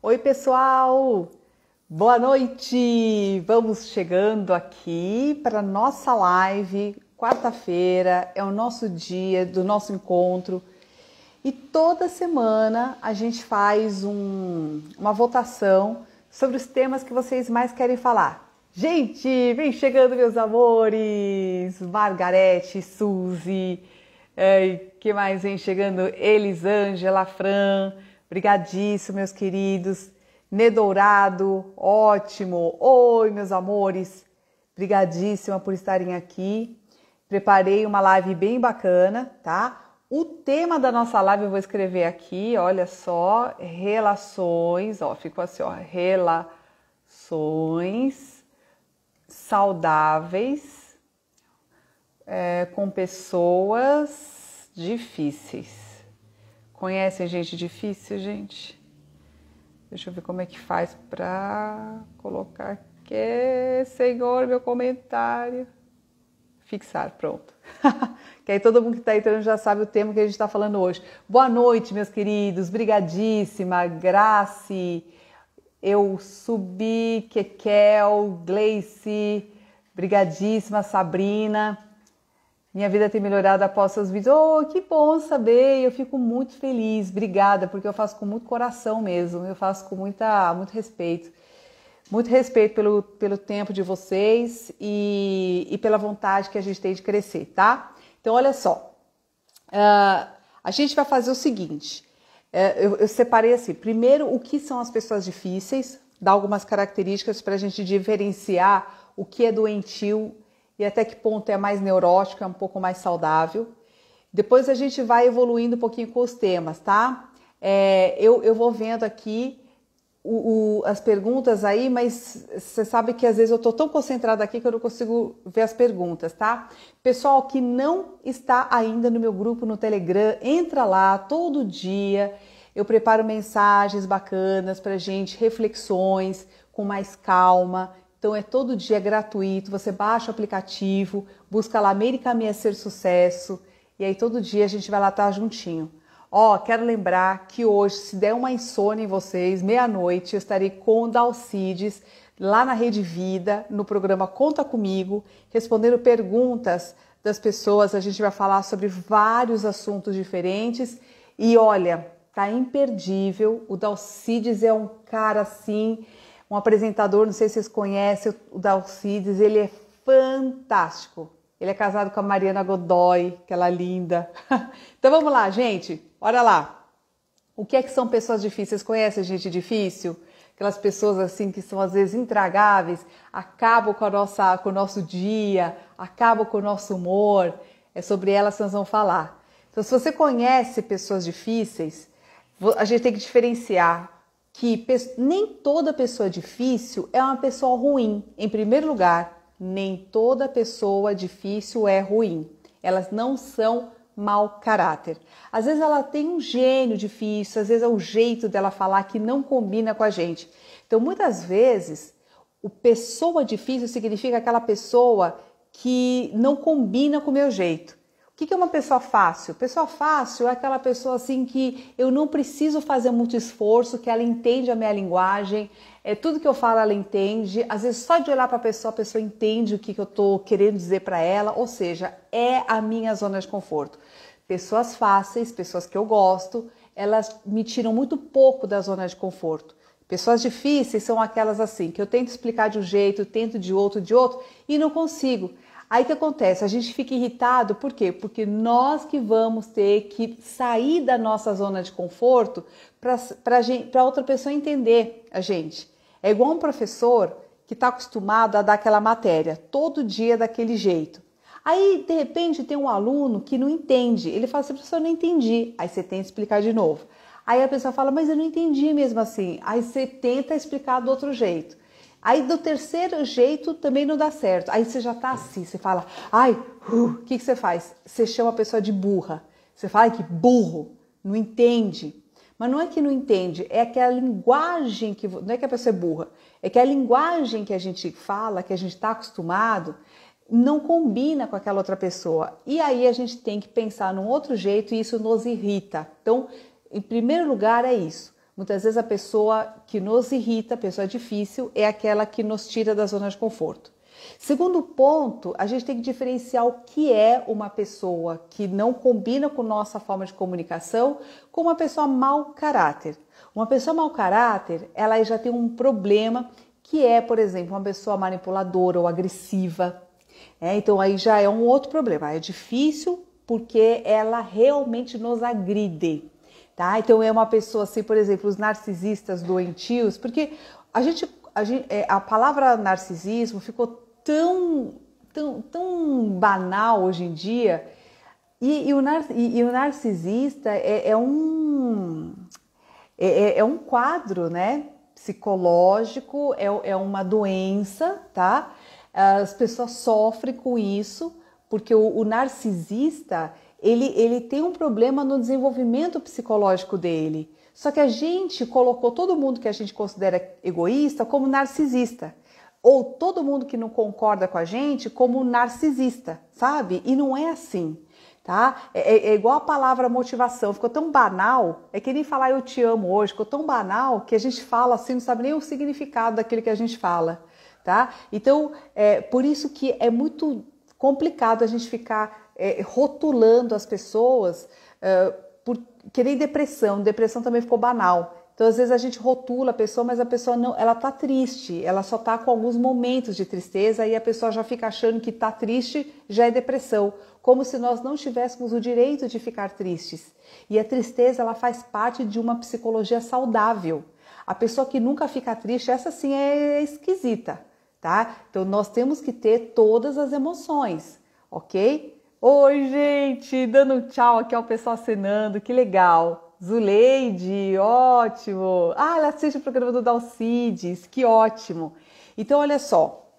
Oi, pessoal! Boa noite! Vamos chegando aqui para nossa live. Quarta-feira é o nosso dia do nosso encontro e toda semana a gente faz uma votação sobre os temas que vocês mais querem falar. Gente, vem chegando, meus amores! Margarete, Suzy, que mais vem chegando? Elisângela, Fran. Brigadíssimo, meus queridos. Nedourado, ótimo. Oi, meus amores. Brigadíssima por estarem aqui. Preparei uma live bem bacana, tá? O tema da nossa live eu vou escrever aqui, olha só, relações, ó, ficou assim, ó, relações saudáveis com pessoas difíceis. Conhecem gente difícil, gente? Deixa eu ver como é que faz para colocar aqui, Senhor, meu comentário. Fixar, pronto. Que aí todo mundo que está entrando já sabe o tema que a gente está falando hoje. Boa noite, meus queridos. Brigadíssima. Grace, eu subi, Kekel, Gleice. Brigadíssima, Sabrina. Minha vida tem melhorado após seus vídeos. Oh, que bom saber, eu fico muito feliz. Obrigada, porque eu faço com muito coração mesmo, eu faço com muito respeito. Muito respeito pelo tempo de vocês e pela vontade que a gente tem de crescer, tá? Então, olha só, a gente vai fazer o seguinte, eu separei assim, primeiro o que são as pessoas difíceis, dar algumas características para a gente diferenciar o que é doentio e até que ponto é mais neurótico, é um pouco mais saudável. Depois a gente vai evoluindo um pouquinho com os temas, tá? Eu vou vendo aqui as perguntas aí, mas você sabe que às vezes eu tô tão concentrada aqui que eu não consigo ver as perguntas, tá? Pessoal que não está ainda no meu grupo no Telegram, entra lá todo dia. Eu preparo mensagens bacanas pra gente, reflexões com mais calma. Então é todo dia gratuito, você baixa o aplicativo, busca lá Americaminha Ser Sucesso e aí todo dia a gente vai lá estar juntinho. Ó, quero lembrar que hoje, se der uma insônia em vocês, meia-noite, eu estarei com o Dalcides lá na Rede Vida, no programa Conta Comigo, respondendo perguntas das pessoas. A gente vai falar sobre vários assuntos diferentes e olha, tá imperdível. O Dalcides é um cara assim, um apresentador, não sei se vocês conhecem o Dalcides, ele é fantástico. Ele é casado com a Mariana Godoy, aquela linda. Então vamos lá, gente, olha lá. O que é que são pessoas difíceis? Conhecem gente difícil? Aquelas pessoas assim que são às vezes intragáveis, acabam com o nosso dia, acabam com o nosso humor. É sobre elas que nós vamos falar. Então se você conhece pessoas difíceis, a gente tem que diferenciar que nem toda pessoa difícil é uma pessoa ruim. Em primeiro lugar, nem toda pessoa difícil é ruim. Elas não são mau caráter. Às vezes ela tem um gênio difícil, às vezes é o jeito dela falar que não combina com a gente. Então, muitas vezes, o pessoa difícil significa aquela pessoa que não combina com o meu jeito. O que é uma pessoa fácil? Pessoa fácil é aquela pessoa assim que eu não preciso fazer muito esforço, que ela entende a minha linguagem, tudo que eu falo ela entende, às vezes só de olhar para a pessoa entende o que eu estou querendo dizer para ela, ou seja, é a minha zona de conforto. Pessoas fáceis, pessoas que eu gosto, elas me tiram muito pouco da zona de conforto. Pessoas difíceis são aquelas assim, que eu tento explicar de um jeito, tento de outro e não consigo. Aí o que acontece? A gente fica irritado, por quê? Porque nós que vamos ter que sair da nossa zona de conforto para outra pessoa entender a gente. É igual um professor que está acostumado a dar aquela matéria todo dia daquele jeito. Aí, de repente, tem um aluno que não entende. Ele fala assim, professor, eu não entendi. Aí você tenta explicar de novo. Aí a pessoa fala, mas eu não entendi mesmo assim. Aí você tenta explicar do outro jeito. Aí do terceiro jeito também não dá certo. Aí você já tá assim, você fala, ai, o que você faz? Você chama a pessoa de burra. Você fala, ai, que burro, não entende. Mas não é que não entende, é que a linguagem que... Não é que a pessoa é burra, é que a linguagem que a gente fala, que a gente está acostumado, não combina com aquela outra pessoa. E aí a gente tem que pensar num outro jeito e isso nos irrita. Então, em primeiro lugar é isso. Muitas vezes a pessoa que nos irrita, a pessoa difícil, é aquela que nos tira da zona de conforto. Segundo ponto, a gente tem que diferenciar o que é uma pessoa que não combina com nossa forma de comunicação com uma pessoa mau caráter. Uma pessoa mau caráter, ela já tem um problema que é, por exemplo, uma pessoa manipuladora ou agressiva. Então aí já é um outro problema. É difícil porque ela realmente nos agride. Tá? Então é uma pessoa assim, por exemplo, os narcisistas doentios, porque a palavra narcisismo ficou tão banal hoje em dia, e o narcisista é um quadro, né, psicológico, é uma doença, tá? As pessoas sofrem com isso, porque o narcisista, ele tem um problema no desenvolvimento psicológico dele. Só que a gente colocou todo mundo que a gente considera egoísta como narcisista. Ou todo mundo que não concorda com a gente como narcisista, sabe? E não é assim, tá? É igual a palavra motivação, ficou tão banal, é que nem falar eu te amo hoje, ficou tão banal que a gente fala assim, não sabe nem o significado daquilo que a gente fala, tá? Então, por isso que é muito complicado a gente ficar rotulando as pessoas, que nem depressão também ficou banal. Então, às vezes a gente rotula a pessoa, mas a pessoa não, ela tá triste, ela só tá com alguns momentos de tristeza e a pessoa já fica achando que tá triste, já é depressão, como se nós não tivéssemos o direito de ficar tristes. E a tristeza, ela faz parte de uma psicologia saudável. A pessoa que nunca fica triste, essa sim é esquisita, tá? Então, nós temos que ter todas as emoções, ok? Oi, gente, dando um tchau aqui ao pessoal acenando, que legal. Zuleide, ótimo. Ah, ela assiste o programa do Dalcides, que ótimo. Então, olha só.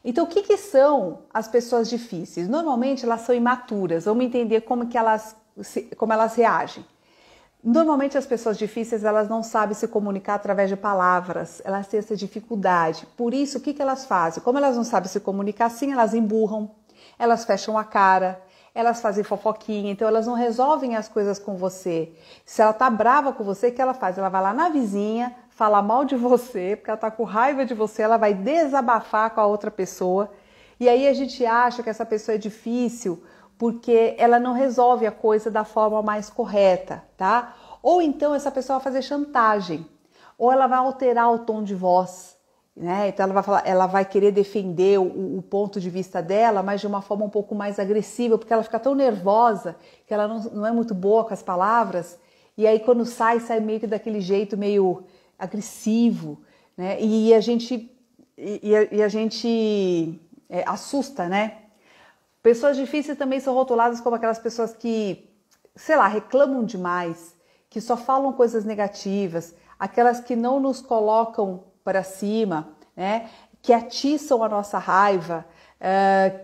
Então, o que são as pessoas difíceis? Normalmente, elas são imaturas. Vamos entender como elas reagem. Normalmente, as pessoas difíceis, elas não sabem se comunicar através de palavras. Elas têm essa dificuldade. Por isso, o que elas fazem? Como elas não sabem se comunicar assim, elas emburram, elas fecham a cara, elas fazem fofoquinha, então elas não resolvem as coisas com você. Se ela tá brava com você, o que ela faz? Ela vai lá na vizinha, fala mal de você, porque ela tá com raiva de você, ela vai desabafar com a outra pessoa. E aí a gente acha que essa pessoa é difícil porque ela não resolve a coisa da forma mais correta, tá? Ou então essa pessoa vai fazer chantagem, ou ela vai alterar o tom de voz. Então ela vai querer defender o ponto de vista dela, mas de uma forma um pouco mais agressiva, porque ela fica tão nervosa que ela não é muito boa com as palavras, e aí quando sai meio que daquele jeito meio agressivo, né? E a gente assusta, né? Pessoas difíceis também são rotuladas como aquelas pessoas que, sei lá, reclamam demais, que só falam coisas negativas, aquelas que não nos colocam para cima, né? Que atiçam a nossa raiva,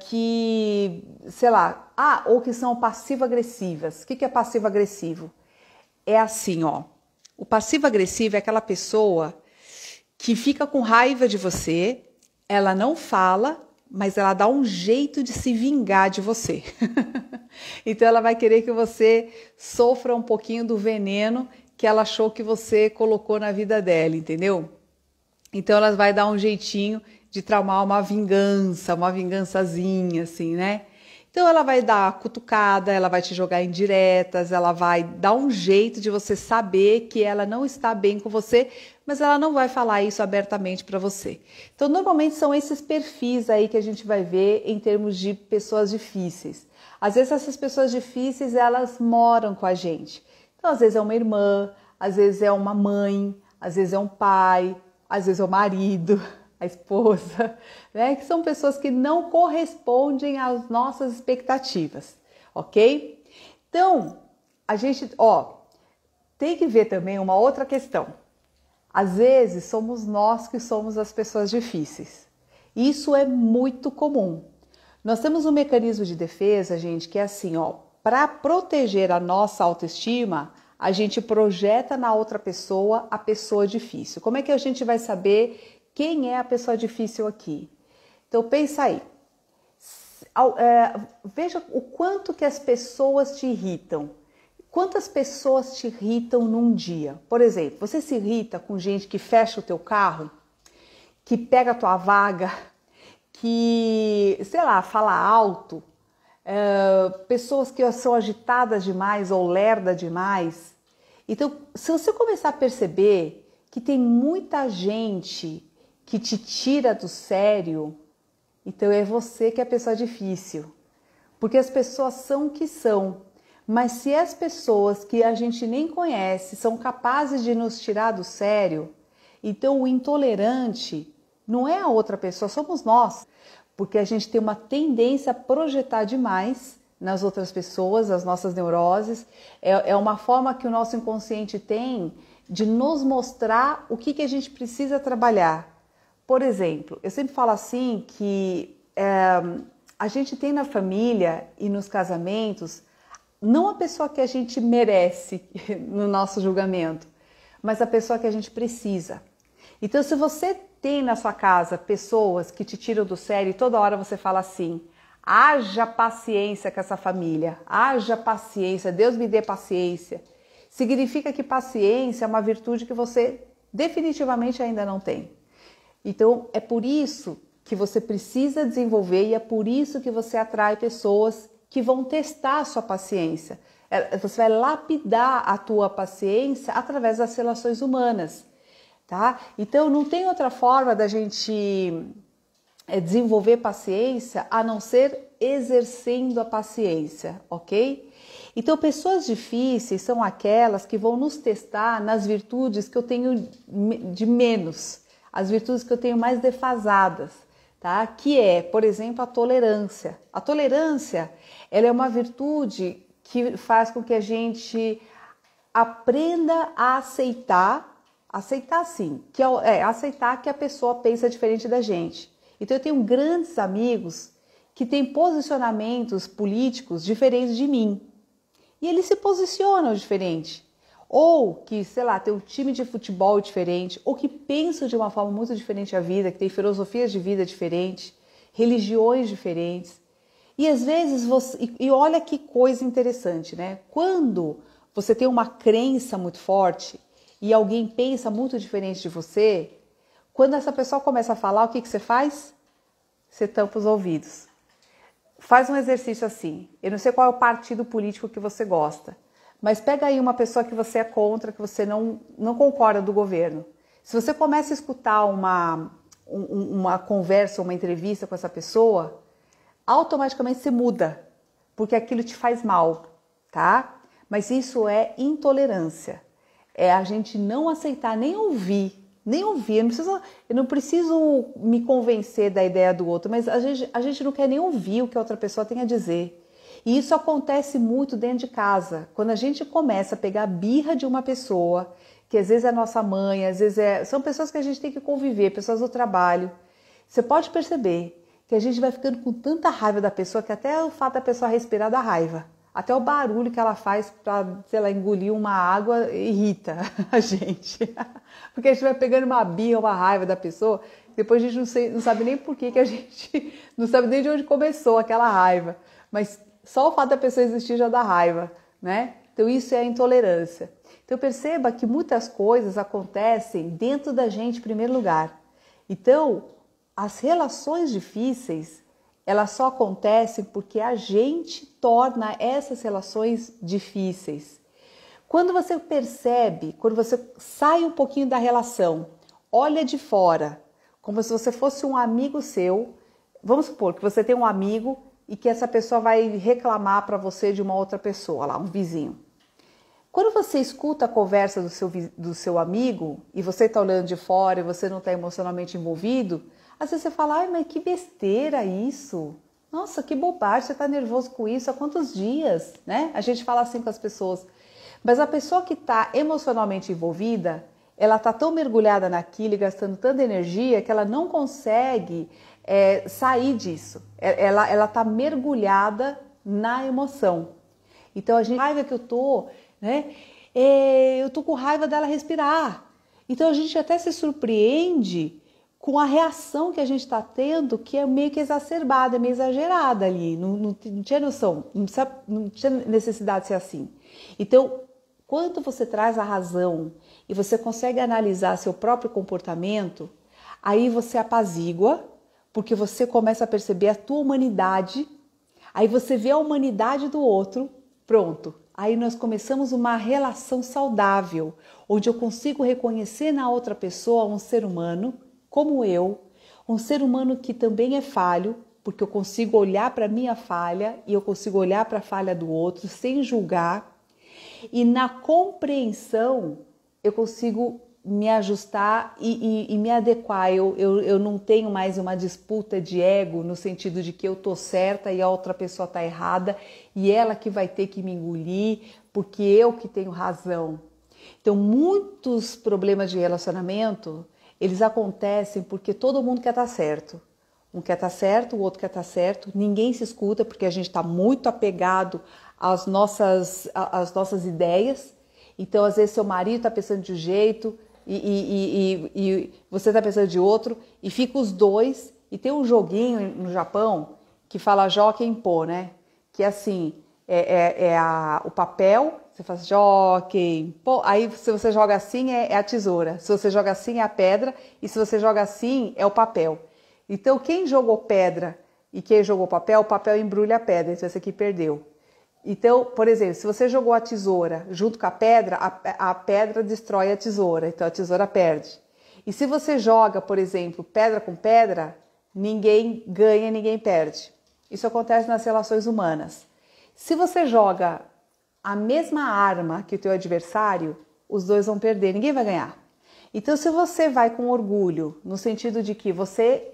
que, sei lá, ou que são passivo-agressivas. O que é passivo-agressivo? É assim, ó. O passivo-agressivo é aquela pessoa que fica com raiva de você, ela não fala, mas ela dá um jeito de se vingar de você. Então ela vai querer que você sofra um pouquinho do veneno que ela achou que você colocou na vida dela, entendeu? Então ela vai dar um jeitinho de tramar uma vingançazinha, assim, né? Então ela vai dar cutucada, ela vai te jogar indiretas, ela vai dar um jeito de você saber que ela não está bem com você, mas ela não vai falar isso abertamente para você. Então normalmente são esses perfis aí que a gente vai ver em termos de pessoas difíceis. Às vezes essas pessoas difíceis, elas moram com a gente. Então às vezes é uma irmã, às vezes é uma mãe, às vezes é um pai, às vezes é o marido, a esposa, né? Que são pessoas que não correspondem às nossas expectativas, ok? Então, a gente, tem que ver também uma outra questão. Às vezes, somos nós que somos as pessoas difíceis. Isso é muito comum. Nós temos um mecanismo de defesa, gente, que é assim, para proteger a nossa autoestima, a gente projeta na outra pessoa a pessoa difícil. Como é que a gente vai saber quem é a pessoa difícil aqui? Então pensa aí. Veja o quanto que as pessoas te irritam. Quantas pessoas te irritam num dia? Por exemplo, você se irrita com gente que fecha o teu carro, que pega a tua vaga, que, sei lá, fala alto, pessoas que são agitadas demais ou lerda demais. Então, se você começar a perceber que tem muita gente que te tira do sério, então é você que é a pessoa difícil. Porque as pessoas são o que são. Mas se as pessoas que a gente nem conhece são capazes de nos tirar do sério, então o intolerante não é a outra pessoa, somos nós. Porque a gente tem uma tendência a projetar demais nas outras pessoas, as nossas neuroses. É uma forma que o nosso inconsciente tem de nos mostrar o que a gente precisa trabalhar. Por exemplo, eu sempre falo assim que a gente tem na família e nos casamentos não a pessoa que a gente merece no nosso julgamento, mas a pessoa que a gente precisa. Então, se você tem na sua casa pessoas que te tiram do sério e toda hora você fala assim, haja paciência com essa família, haja paciência, Deus me dê paciência, significa que paciência é uma virtude que você definitivamente ainda não tem. Então, é por isso que você precisa desenvolver e é por isso que você atrai pessoas que vão testar a sua paciência. Você vai lapidar a tua paciência através das relações humanas, tá? Então, não tem outra forma da gente desenvolver paciência a não ser exercendo a paciência, ok? Então, pessoas difíceis são aquelas que vão nos testar nas virtudes que eu tenho de menos, as virtudes que eu tenho mais defasadas, tá? Que é, por exemplo, a tolerância. A tolerância, ela é uma virtude que faz com que a gente aprenda a aceitar sim, aceitar que a pessoa pensa diferente da gente. Então eu tenho grandes amigos que têm posicionamentos políticos diferentes de mim. E eles se posicionam diferente. Ou que, sei lá, tem um time de futebol diferente, ou que pensam de uma forma muito diferente a vida, que tem filosofias de vida diferentes, religiões diferentes. E às vezes e olha que coisa interessante, né? Quando você tem uma crença muito forte e alguém pensa muito diferente de você, quando essa pessoa começa a falar, o que você faz? Você tampa os ouvidos. Faz um exercício assim. Eu não sei qual é o partido político que você gosta, mas pega aí uma pessoa que você é contra, que você não concorda do governo. Se você começa a escutar uma conversa, uma entrevista com essa pessoa, automaticamente você muda, porque aquilo te faz mal, tá? Mas isso é intolerância. É a gente não aceitar, nem ouvir. Eu não preciso me convencer da ideia do outro, mas a gente não quer nem ouvir o que a outra pessoa tem a dizer. E isso acontece muito dentro de casa, quando a gente começa a pegar a birra de uma pessoa, que às vezes é nossa mãe, às vezes são pessoas que a gente tem que conviver, pessoas do trabalho. Você pode perceber que a gente vai ficando com tanta raiva da pessoa que até o fato da pessoa respirar dá raiva. Até o barulho que ela faz para, sei lá, engolir uma água irrita a gente. Porque a gente vai pegando uma birra, uma raiva da pessoa, depois a gente não sabe nem por que a gente não sabe nem de onde começou aquela raiva. Mas só o fato da pessoa existir já dá raiva, né? Então isso é a intolerância. Então perceba que muitas coisas acontecem dentro da gente em primeiro lugar. Então, as relações difíceis, elas só acontecem porque a gente torna essas relações difíceis. Quando você percebe, quando você sai um pouquinho da relação, olha de fora, como se você fosse um amigo seu, vamos supor que você tem um amigo e que essa pessoa vai reclamar para você de uma outra pessoa, lá, um vizinho. Quando você escuta a conversa do seu amigo e você está olhando de fora e você não está emocionalmente envolvido, às vezes você fala, ai, mas que besteira isso. Nossa, que bobagem, você está nervoso com isso há quantos dias, né? A gente fala assim com as pessoas. Mas a pessoa que está emocionalmente envolvida, ela está tão mergulhada naquilo e gastando tanta energia que ela não consegue sair disso. Ela está mergulhada na emoção. Então, a raiva que eu tô, né? Eu tô com raiva dela respirar. Então, a gente até se surpreende com a reação que a gente está tendo, que é meio que exacerbada, meio exagerada ali. Não tinha noção, não tinha necessidade de ser assim. Então, quando você traz a razão e você consegue analisar seu próprio comportamento, aí você apazigua, porque você começa a perceber a tua humanidade, aí você vê a humanidade do outro, pronto. Aí nós começamos uma relação saudável, onde eu consigo reconhecer na outra pessoa um ser humano, como eu, um ser humano que também é falho, porque eu consigo olhar para a minha falha e eu consigo olhar para a falha do outro sem julgar. E na compreensão eu consigo me ajustar e me adequar. Eu não tenho mais uma disputa de ego no sentido de que eu tô certa e a outra pessoa tá errada e ela que vai ter que me engolir porque eu que tenho razão. Então, muitos problemas de relacionamento, eles acontecem porque todo mundo quer estar certo. Um quer estar certo, o outro quer estar certo. Ninguém se escuta porque a gente está muito apegado às nossas ideias. Então, às vezes, seu marido está pensando de um jeito e você está pensando de outro e fica os dois. E tem um joguinho no Japão que fala Joken Po, né? Que é assim, o papel, você faz Joken Po. Aí, se você joga assim, é a tesoura. Se você joga assim, é a pedra. E se você joga assim, é o papel. Então, quem jogou pedra e quem jogou papel, o papel embrulha a pedra. Então, esse aqui perdeu. Então, por exemplo, se você jogou a tesoura junto com a pedra destrói a tesoura. Então, a tesoura perde. E se você joga, por exemplo, pedra com pedra, ninguém ganha, ninguém perde. Isso acontece nas relações humanas. Se você joga a mesma arma que o teu adversário, os dois vão perder, ninguém vai ganhar. Então, se você vai com orgulho, no sentido de que você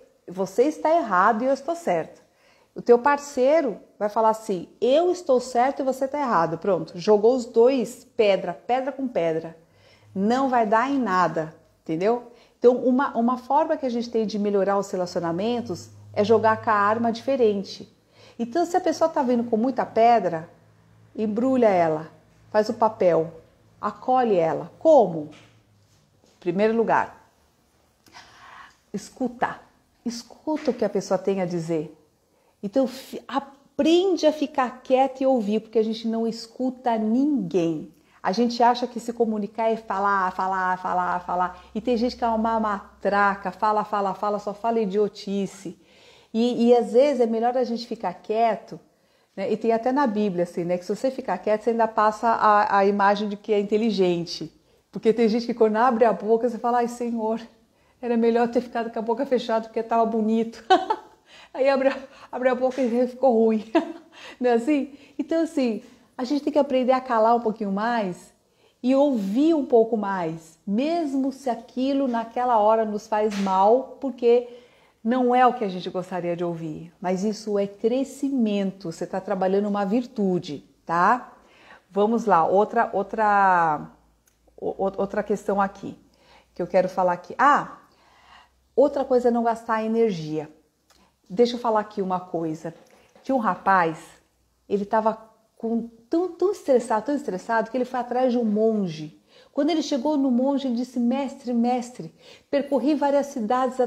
está errado e eu estou certo. O teu parceiro vai falar assim, eu estou certo e você está errado. Pronto, jogou os dois pedra com pedra. Não vai dar em nada, entendeu? Então, uma forma que a gente tem de melhorar os relacionamentos é jogar com a arma diferente. Então, se a pessoa está vindo com muita pedra, embrulha ela, faz o papel, acolhe ela. Como? Primeiro lugar, escuta o que a pessoa tem a dizer. Então, aprende a ficar quieto e ouvir, porque a gente não escuta ninguém. A gente acha que se comunicar é falar. E tem gente que é uma matraca, fala, só fala idiotice. E às vezes é melhor a gente ficar quieto, né? E tem até na Bíblia, assim, né? Que se você ficar quieto, você ainda passa a imagem de que é inteligente. Porque tem gente que quando abre a boca, você fala, ai Senhor, era melhor ter ficado com a boca fechada porque estava bonito. Aí abre a boca e ficou ruim. Não é assim? Então, assim, a gente tem que aprender a calar um pouquinho mais e ouvir um pouco mais, mesmo se aquilo naquela hora nos faz mal, porque não é o que a gente gostaria de ouvir. Mas isso é crescimento, você está trabalhando uma virtude, tá? Vamos lá, outra questão aqui, que eu quero falar aqui. Outra coisa é não gastar energia. Deixa eu falar aqui uma coisa. Tinha um rapaz, ele estava tão estressado, que ele foi atrás de um monge. Quando ele chegou no monge, ele disse, mestre, percorri várias cidades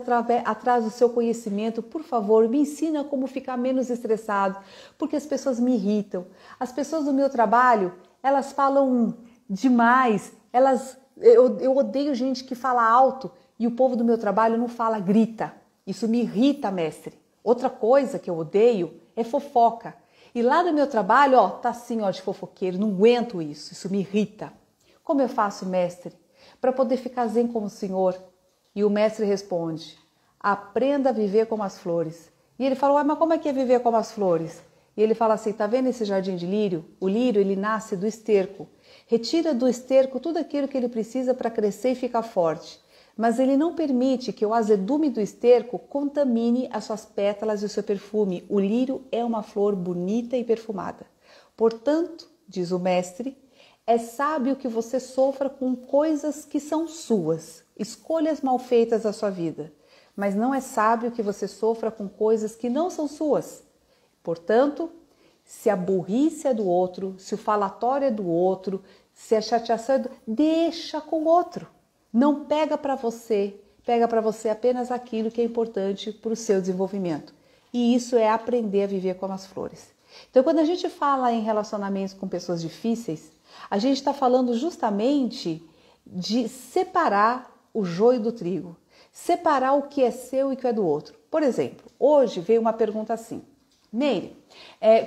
atrás do seu conhecimento. Por favor, me ensina como ficar menos estressado, porque as pessoas me irritam. As pessoas do meu trabalho, elas falam demais. Eu odeio gente que fala alto e o povo do meu trabalho não fala, grita. Isso me irrita, mestre. Outra coisa que eu odeio é fofoca. E lá no meu trabalho, tá assim, de fofoqueiro, não aguento isso, isso me irrita. Como eu faço, mestre, para poder ficar zen como o senhor? E o mestre responde, aprenda a viver como as flores. E ele fala, mas como é que é viver como as flores? E ele fala assim, tá vendo esse jardim de lírio? O lírio, ele nasce do esterco. Retira do esterco tudo aquilo que ele precisa para crescer e ficar forte. Mas ele não permite que o azedume do esterco contamine as suas pétalas e o seu perfume. O lírio é uma flor bonita e perfumada. Portanto, diz o mestre, é sábio que você sofra com coisas que são suas, escolhas mal feitas da sua vida. Mas não é sábio que você sofra com coisas que não são suas. Portanto, se a burrice é do outro, se o falatório é do outro, se a chateação é do... deixa com o outro. Não pega para você apenas aquilo que é importante para o seu desenvolvimento. E isso é aprender a viver como as flores. Então, quando a gente fala em relacionamentos com pessoas difíceis, A gente está falando justamente de separar o joio do trigo, separar o que é seu e o que é do outro. Por exemplo, hoje veio uma pergunta assim: Meire,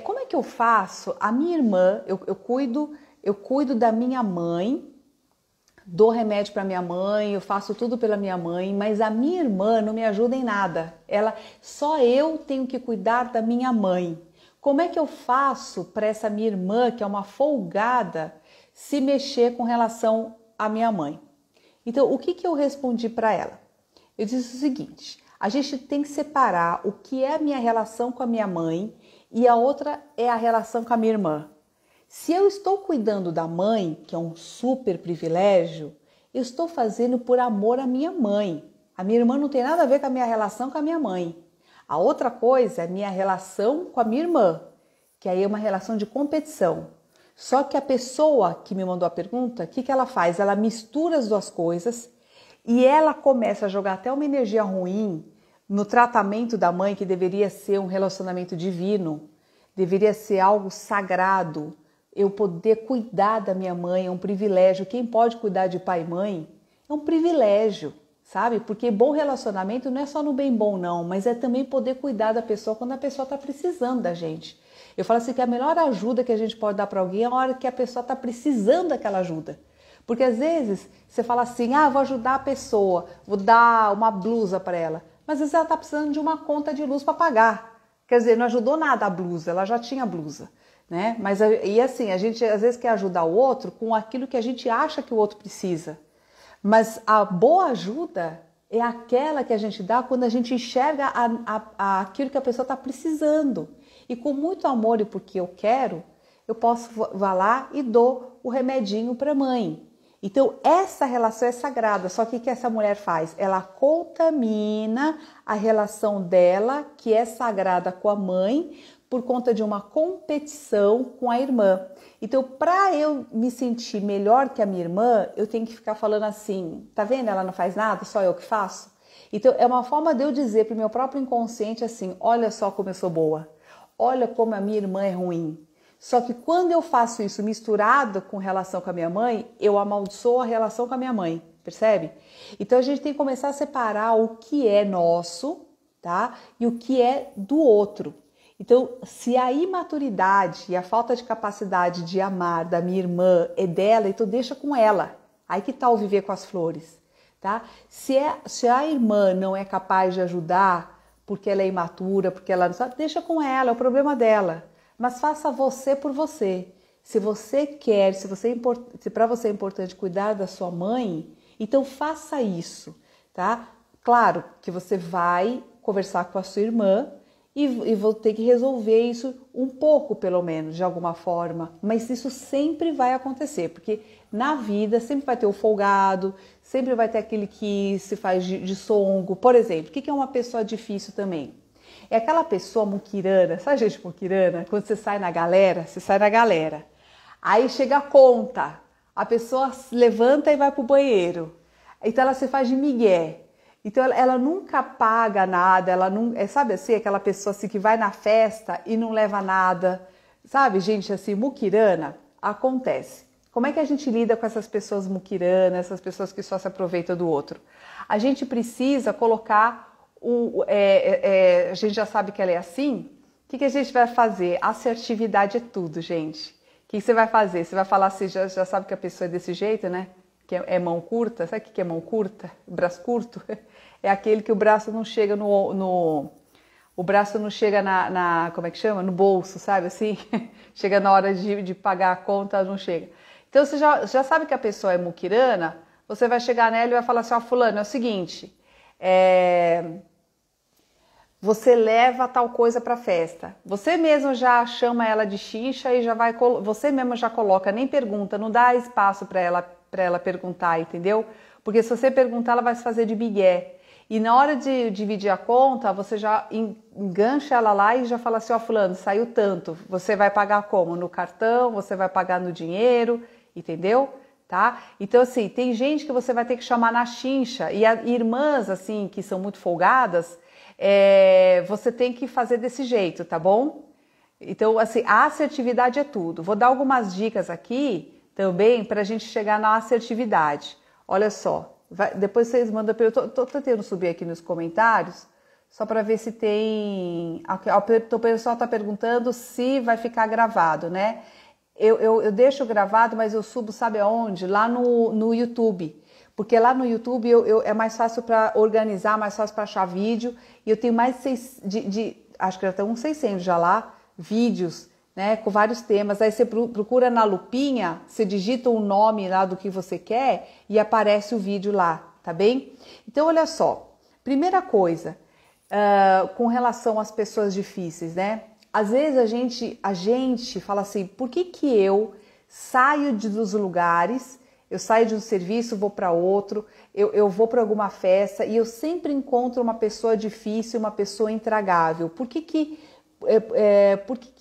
como é que eu faço? A minha irmã, eu cuido da minha mãe, dou remédio para minha mãe, eu faço tudo pela minha mãe, mas a minha irmã não me ajuda em nada. Só eu tenho que cuidar da minha mãe. Como é que eu faço para essa minha irmã, que é uma folgada, se mexer com relação à minha mãe? Então, o que eu respondi para ela? Eu disse o seguinte: a gente tem que separar o que é a minha relação com a minha mãe e a outra é a relação com a minha irmã. Se eu estou cuidando da mãe, que é um super privilégio, eu estou fazendo por amor à minha mãe. A minha irmã não tem nada a ver com a minha relação com a minha mãe. A outra coisa é a minha relação com a minha irmã, que aí é uma relação de competição. Só que a pessoa que me mandou a pergunta, o que ela faz? Ela mistura as duas coisas e ela começa a jogar até uma energia ruim no tratamento da mãe, que deveria ser um relacionamento divino, deveria ser algo sagrado. Eu poder cuidar da minha mãe é um privilégio. Quem pode cuidar de pai e mãe é um privilégio, sabe? Porque bom relacionamento não é só no bem bom não, mas é também poder cuidar da pessoa quando a pessoa está precisando da gente. Eu falo assim que a melhor ajuda que a gente pode dar para alguém é a hora que a pessoa está precisando daquela ajuda. Porque às vezes você fala assim, vou ajudar a pessoa, vou dar uma blusa para ela, mas às vezes ela está precisando de uma conta de luz para pagar. Quer dizer, não ajudou nada a blusa, ela já tinha blusa. Né? Mas e assim, a gente às vezes quer ajudar o outro com aquilo que a gente acha que o outro precisa. Mas a boa ajuda é aquela que a gente dá quando a gente enxerga aquilo que a pessoa está precisando. E com muito amor e porque eu quero, eu posso vá lá e dou o remedinho para a mãe. Então essa relação é sagrada, só que o que essa mulher faz? Ela contamina a relação dela, que é sagrada, com a mãe, por conta de uma competição com a irmã. Então, para eu me sentir melhor que a minha irmã, eu tenho que ficar falando assim, tá vendo? Ela não faz nada, só eu que faço. Então, é uma forma de eu dizer para o meu próprio inconsciente assim, olha só como eu sou boa, olha como a minha irmã é ruim. Só que quando eu faço isso misturado com relação com a minha mãe, eu amaldiçoo a relação com a minha mãe, percebe? Então, a gente tem que começar a separar o que é nosso, tá? E o que é do outro. Então, se a imaturidade e a falta de capacidade de amar da minha irmã é dela, então deixa com ela. Aí que tal viver com as flores, tá? Se a irmã não é capaz de ajudar porque ela é imatura, porque ela não sabe, deixa com ela, é o problema dela. Mas faça você por você. Se você quer, se para você é importante cuidar da sua mãe, então faça isso, tá? Claro que você vai conversar com a sua irmã, e vou ter que resolver isso um pouco, pelo menos, de alguma forma. Mas isso sempre vai acontecer, porque na vida sempre vai ter o folgado, sempre vai ter aquele que se faz de songo. Por exemplo, o que é uma pessoa difícil também? É aquela pessoa muquirana, sabe gente muquirana? Quando você sai na galera, aí chega a conta, a pessoa levanta e vai pro banheiro. Então ela se faz de migué. Então ela nunca paga nada, ela não, sabe assim, aquela pessoa assim que vai na festa e não leva nada, sabe, gente assim, muquirana, acontece. Como é que a gente lida com essas pessoas muquiranas, essas pessoas que só se aproveitam do outro? A gente precisa colocar, a gente já sabe que ela é assim, o que a gente vai fazer? Assertividade é tudo, gente. O que você vai fazer? Você vai falar assim, já sabe que a pessoa é desse jeito, né? Que é mão curta, sabe o que é mão curta? Braço curto? É aquele que o braço não chega o braço não chega como é que chama? No bolso, sabe assim? Chega na hora de pagar a conta, não chega. Então você já sabe que a pessoa é muquirana, você vai chegar nela e vai falar assim, fulano, é o seguinte, você leva tal coisa para festa. Você mesmo já chama ela de chincha e você mesmo já coloca, nem pergunta, não dá espaço para ela perguntar, entendeu? Porque se você perguntar, ela vai se fazer de migué. E na hora de dividir a conta, você já engancha ela lá e já fala assim, fulano, saiu tanto. Você vai pagar como? No cartão, você vai pagar no dinheiro, entendeu? Tá? Então, assim, tem gente que você vai ter que chamar na chincha. E irmãs, assim, que são muito folgadas, você tem que fazer desse jeito, tá bom? Então, assim, a assertividade é tudo. Vou dar algumas dicas aqui, também para a gente chegar na assertividade. Olha só, depois vocês mandam, eu tô tentando subir aqui nos comentários, só para ver se tem... O pessoal está perguntando se vai ficar gravado, né? Eu deixo gravado, mas eu subo, sabe aonde? Lá no YouTube. Porque lá no YouTube é mais fácil para organizar, mais fácil para achar vídeo. E eu tenho mais acho que já estão uns 600 já lá, vídeos, né, com vários temas. Aí você procura na lupinha, você digita o nome lá do que você quer e aparece o vídeo lá, tá bem? Então, olha só. Primeira coisa, com relação às pessoas difíceis, né? Às vezes a gente fala assim, por que eu saio dos lugares, eu saio de um serviço, vou para outro, eu vou para alguma festa e eu sempre encontro uma pessoa difícil, uma pessoa intragável. Por que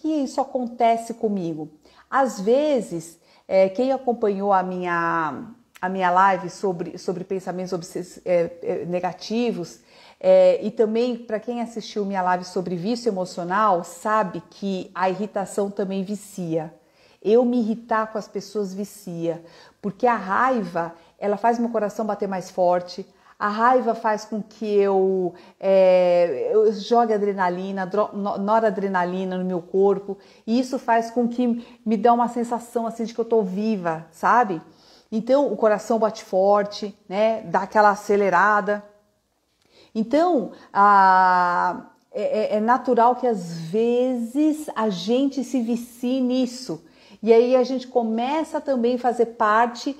isso acontece comigo? Às vezes, quem acompanhou a minha live sobre pensamentos negativos, e também para quem assistiu minha live sobre vício emocional, sabe que a irritação também vicia. Eu me irritar com as pessoas vicia, porque a raiva, ela faz meu coração bater mais forte, a raiva faz com que eu jogue adrenalina, noradrenalina no meu corpo, e isso faz com que me dê uma sensação assim de que eu tô viva, sabe? Então o coração bate forte, né? Dá aquela acelerada. Então, é natural que às vezes a gente se vicie nisso. E aí a gente começa também a fazer parte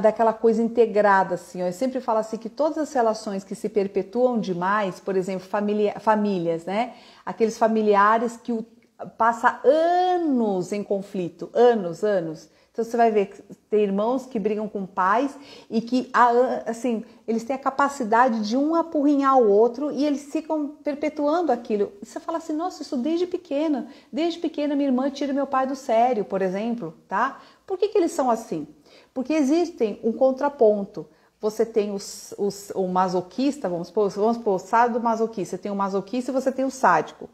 daquela coisa integrada, assim. Eu sempre falo assim que todas as relações que se perpetuam demais, por exemplo, famílias, né? Aqueles familiares que passam anos em conflito, anos. Então você vai ver que tem irmãos que brigam com pais e que, assim, eles têm a capacidade de um apurrinhar o outro e eles ficam perpetuando aquilo. E você fala assim, nossa, isso desde pequena minha irmã tira meu pai do sério, por exemplo, tá? Por que eles são assim? Porque existem um contraponto. Você tem o masoquista, vamos pôr o sádico masoquista, você tem o masoquista e você tem o sádico.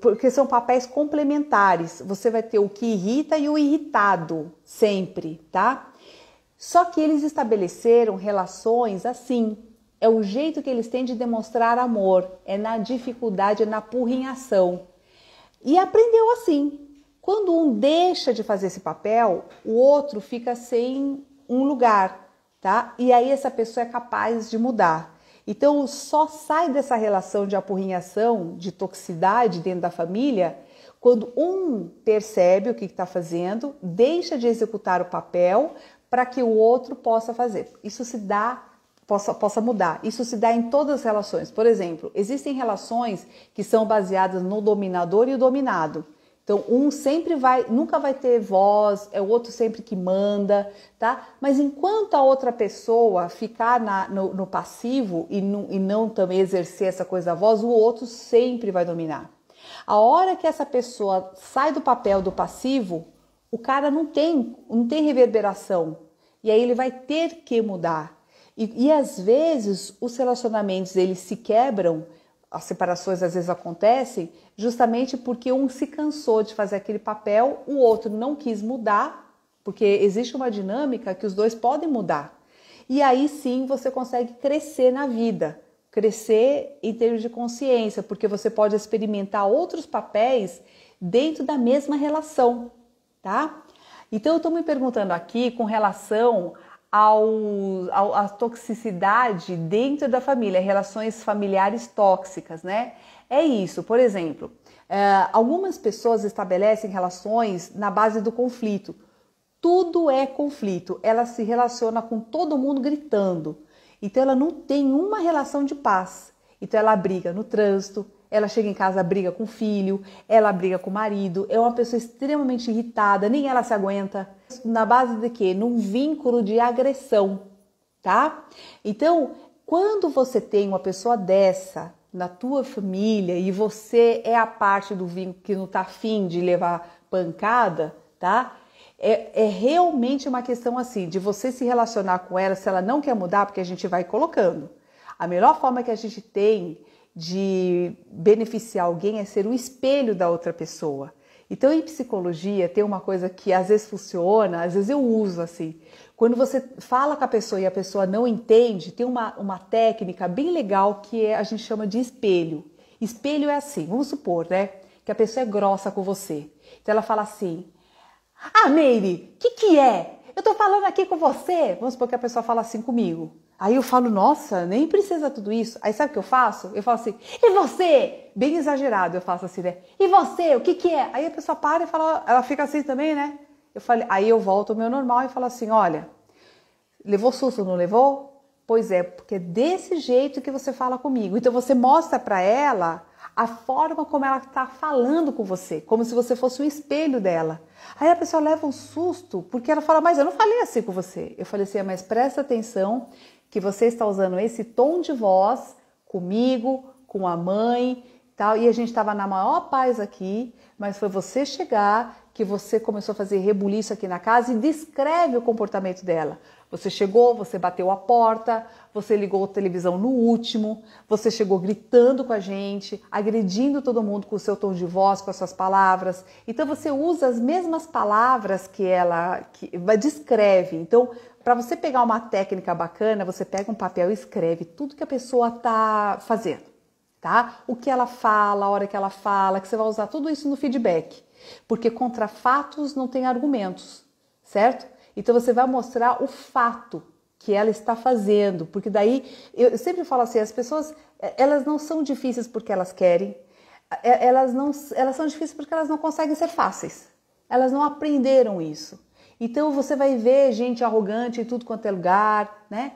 Porque são papéis complementares, você vai ter o que irrita e o irritado, sempre, tá? Só que eles estabeleceram relações assim, é o jeito que eles têm de demonstrar amor, é na dificuldade, é na apurrinhação. E aprendeu assim, quando um deixa de fazer esse papel, o outro fica sem um lugar, tá? E aí essa pessoa é capaz de mudar. Então, só sai dessa relação de apurrinhação, de toxicidade dentro da família, quando um percebe o que está fazendo, deixa de executar o papel para que o outro possa fazer. Isso se dá, possa mudar. Isso se dá em todas as relações. Por exemplo, existem relações que são baseadas no dominador e o dominado. Então, um nunca vai ter voz, é o outro sempre que manda, tá? Mas enquanto a outra pessoa ficar no passivo e não também exercer essa coisa da voz, o outro sempre vai dominar. A hora que essa pessoa sai do papel do passivo, o cara não tem reverberação. E aí ele vai ter que mudar. E às vezes, os relacionamentos, eles se quebram, as separações às vezes acontecem justamente porque um se cansou de fazer aquele papel, o outro não quis mudar, porque existe uma dinâmica que os dois podem mudar. E aí sim você consegue crescer na vida, crescer em termos de consciência, porque você pode experimentar outros papéis dentro da mesma relação, tá? Então eu estou me perguntando aqui com relação a toxicidade dentro da família, relações familiares tóxicas, né? É isso, por exemplo, algumas pessoas estabelecem relações na base do conflito. Tudo é conflito, ela se relaciona com todo mundo gritando. Então ela não tem uma relação de paz. Então ela briga no trânsito, ela chega em casa, briga com o filho, ela briga com o marido, é uma pessoa extremamente irritada, nem ela se aguenta. Na base de quê? Num vínculo de agressão, tá? Então, quando você tem uma pessoa dessa na tua família e você é a parte do vínculo que não tá afim de levar pancada, tá? É realmente uma questão assim, de você se relacionar com ela, se ela não quer mudar, porque a gente vai colocando. A melhor forma que a gente tem de beneficiar alguém é ser o espelho da outra pessoa. Então, em psicologia, tem uma coisa que às vezes funciona, às vezes eu uso assim. Quando você fala com a pessoa e a pessoa não entende, tem uma técnica bem legal que a gente chama de espelho. Espelho é assim, vamos supor, né, que a pessoa é grossa com você. Então ela fala assim, Meire, que é? Eu tô falando aqui com você. Vamos supor que a pessoa fala assim comigo. Aí eu falo, nossa, nem precisa tudo isso. Aí sabe o que eu faço? Eu falo assim, e você? Bem exagerado, eu faço assim, né? E você? O que é? Aí a pessoa para e fala, ela fica assim também, né? Aí eu volto ao meu normal e falo assim, olha, levou susto, não levou? Pois é, porque é desse jeito que você fala comigo. Então você mostra pra ela a forma como ela tá falando com você, como se você fosse o espelho dela. Aí a pessoa leva um susto, porque ela fala, mas eu não falei assim com você. Eu falei assim, mas presta atenção que você está usando esse tom de voz comigo, com a mãe, tal, e a gente estava na maior paz aqui, mas foi você chegar que você começou a fazer rebuliço aqui na casa e descreve o comportamento dela. Você chegou, você bateu a porta, você ligou a televisão no último, você chegou gritando com a gente, agredindo todo mundo com o seu tom de voz, com as suas palavras. Então você usa as mesmas palavras que ela descreve. Então, para você pegar uma técnica bacana, você pega um papel e escreve tudo que a pessoa está fazendo, tá? O que ela fala, a hora que ela fala, que você vai usar tudo isso no feedback. Porque contra fatos não tem argumentos, certo? Então você vai mostrar o fato que ela está fazendo, porque daí, eu sempre falo assim, as pessoas, elas não são difíceis porque elas querem, elas são difíceis porque elas não conseguem ser fáceis, elas não aprenderam isso. Então você vai ver gente arrogante em tudo quanto é lugar, né?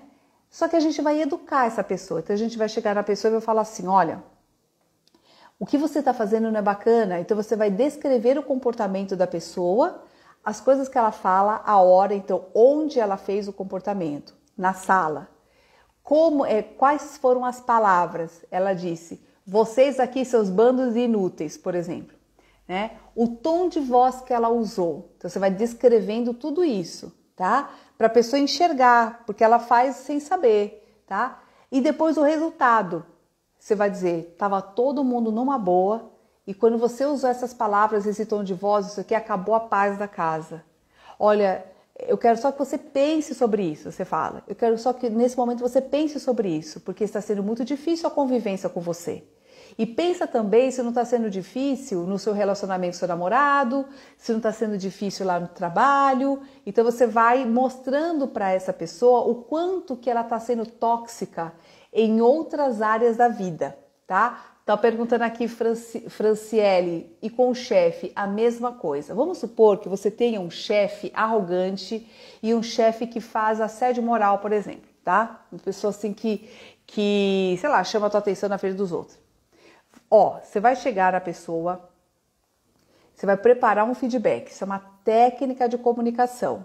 Só que a gente vai educar essa pessoa, então a gente vai chegar na pessoa e vai falar assim, olha, o que você está fazendo não é bacana, então você vai descrever o comportamento da pessoa, as coisas que ela fala, a hora, então onde ela fez o comportamento, na sala. Quais foram as palavras? Ela disse, vocês aqui, seus bandos de inúteis, por exemplo. Né? O tom de voz que ela usou. Então você vai descrevendo tudo isso, tá? Para a pessoa enxergar, porque ela faz sem saber, tá? E depois o resultado. Você vai dizer, estava todo mundo numa boa, e quando você usou essas palavras, esse tom de voz, isso aqui, acabou a paz da casa. Olha, eu quero só que você pense sobre isso, você fala. Eu quero só que nesse momento você pense sobre isso, porque está sendo muito difícil a convivência com você. E pensa também se não está sendo difícil no seu relacionamento com seu namorado, se não está sendo difícil lá no trabalho. Então você vai mostrando para essa pessoa o quanto que ela está sendo tóxica em outras áreas da vida, tá? Tá perguntando aqui, Franciele, e com o chefe a mesma coisa. Vamos supor que você tenha um chefe arrogante e um chefe que faz assédio moral, por exemplo, tá? Uma pessoa assim que sei lá, chama a tua atenção na frente dos outros. Você vai chegar na pessoa, você vai preparar um feedback, isso é uma técnica de comunicação.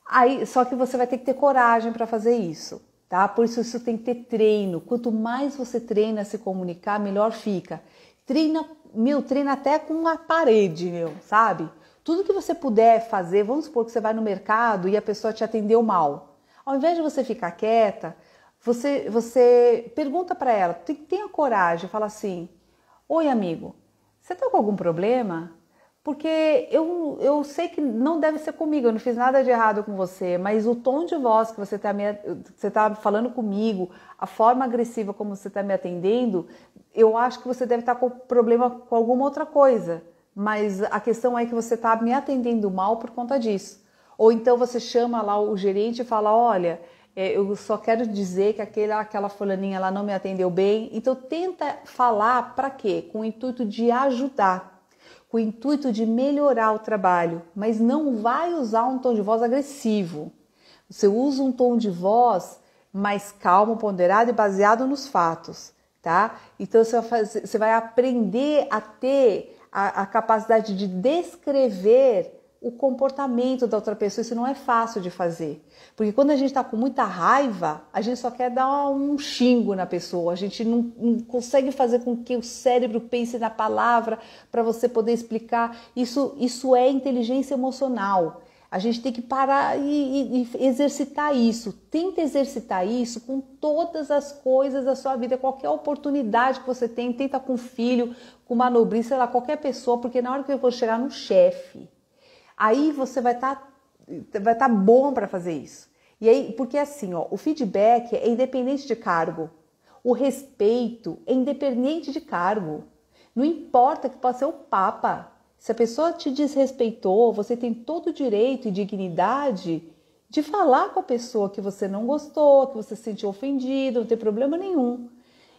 Aí, só que você vai ter que ter coragem para fazer isso, tá? Por isso tem que ter treino. Quanto mais você treina a se comunicar, melhor fica. Treina até com uma parede, sabe? Tudo que você puder fazer, vamos supor que você vai no mercado e a pessoa te atendeu mal. Ao invés de você ficar quieta, você pergunta para ela, tenha coragem, fala assim, oi amigo, você está com algum problema? Porque eu sei que não deve ser comigo, eu não fiz nada de errado com você, mas o tom de voz que você está falando comigo, a forma agressiva como você está me atendendo, eu acho que você deve estar com problema com alguma outra coisa, mas a questão é que você está me atendendo mal por conta disso. Ou então você chama lá o gerente e fala, olha, eu só quero dizer que aquela fulaninha lá não me atendeu bem. Então tenta falar para quê? Com o intuito de ajudar, com o intuito de melhorar o trabalho, mas não vai usar um tom de voz agressivo. Você usa um tom de voz mais calmo, ponderado e baseado nos fatos, tá? Então você vai aprender a ter a capacidade de descrever o comportamento da outra pessoa. Isso não é fácil de fazer, porque quando a gente está com muita raiva, a gente só quer dar um xingo na pessoa, a gente não consegue fazer com que o cérebro pense na palavra para você poder explicar. Isso é inteligência emocional. A gente tem que parar e exercitar isso. Tenta exercitar isso com todas as coisas da sua vida, qualquer oportunidade que você tem, tenta com o filho, com uma nobreza, sei lá, qualquer pessoa, porque na hora que eu vou chegar no chefe, aí você vai tá bom para fazer isso. E aí, porque assim, ó, o feedback é independente de cargo. O respeito é independente de cargo. Não importa que possa ser o Papa. Se a pessoa te desrespeitou, você tem todo o direito e dignidade de falar com a pessoa que você não gostou, que você se sentiu ofendido, não tem problema nenhum.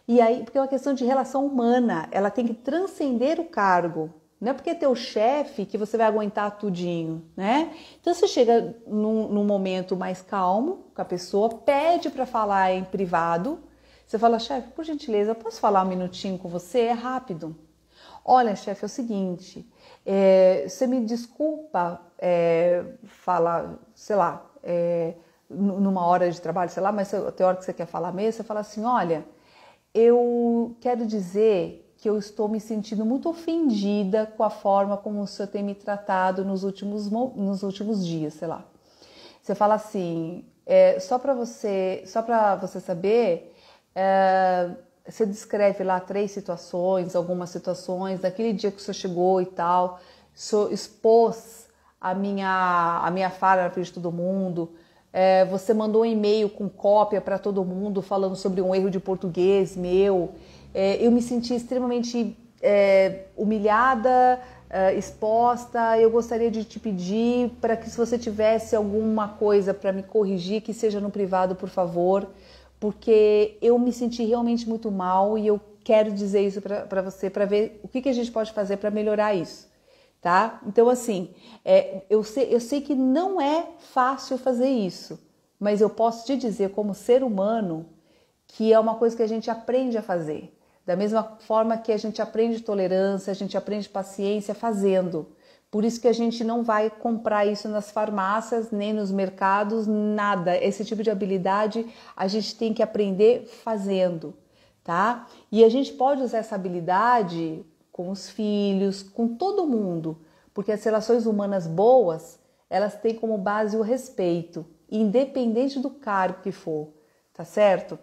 E aí, porque é uma questão de relação humana, ela tem que transcender o cargo. Não é porque é teu chefe que você vai aguentar tudinho, né? Então você chega num momento mais calmo com a pessoa, pede para falar em privado. Você fala, chefe, por gentileza, eu posso falar um minutinho com você? É rápido. Olha, chefe, é o seguinte, você me desculpa falar, sei lá, numa hora de trabalho, sei lá, mas tem hora que você quer falar mesmo, você fala assim, olha, eu quero dizer que eu estou me sentindo muito ofendida com a forma como o senhor tem me tratado nos últimos dias, sei lá. Você fala assim, só para você saber, você descreve lá 3 situações, algumas situações, daquele dia que o senhor chegou e tal, o senhor expôs a minha fala na frente de todo mundo, você mandou um e-mail com cópia para todo mundo falando sobre um erro de português meu, eu me senti extremamente humilhada, exposta, eu gostaria de te pedir para que se você tivesse alguma coisa para me corrigir, que seja no privado, por favor, porque eu me senti realmente muito mal e eu quero dizer isso para você, para ver o que a gente pode fazer para melhorar isso, tá? Então, assim, eu sei que não é fácil fazer isso, mas eu posso te dizer, como ser humano, que é uma coisa que a gente aprende a fazer. Da mesma forma que a gente aprende tolerância, a gente aprende paciência fazendo. Por isso que a gente não vai comprar isso nas farmácias, nem nos mercados, nada. Esse tipo de habilidade a gente tem que aprender fazendo, tá? E a gente pode usar essa habilidade com os filhos, com todo mundo, porque as relações humanas boas, elas têm como base o respeito, independente do cargo que for, tá certo?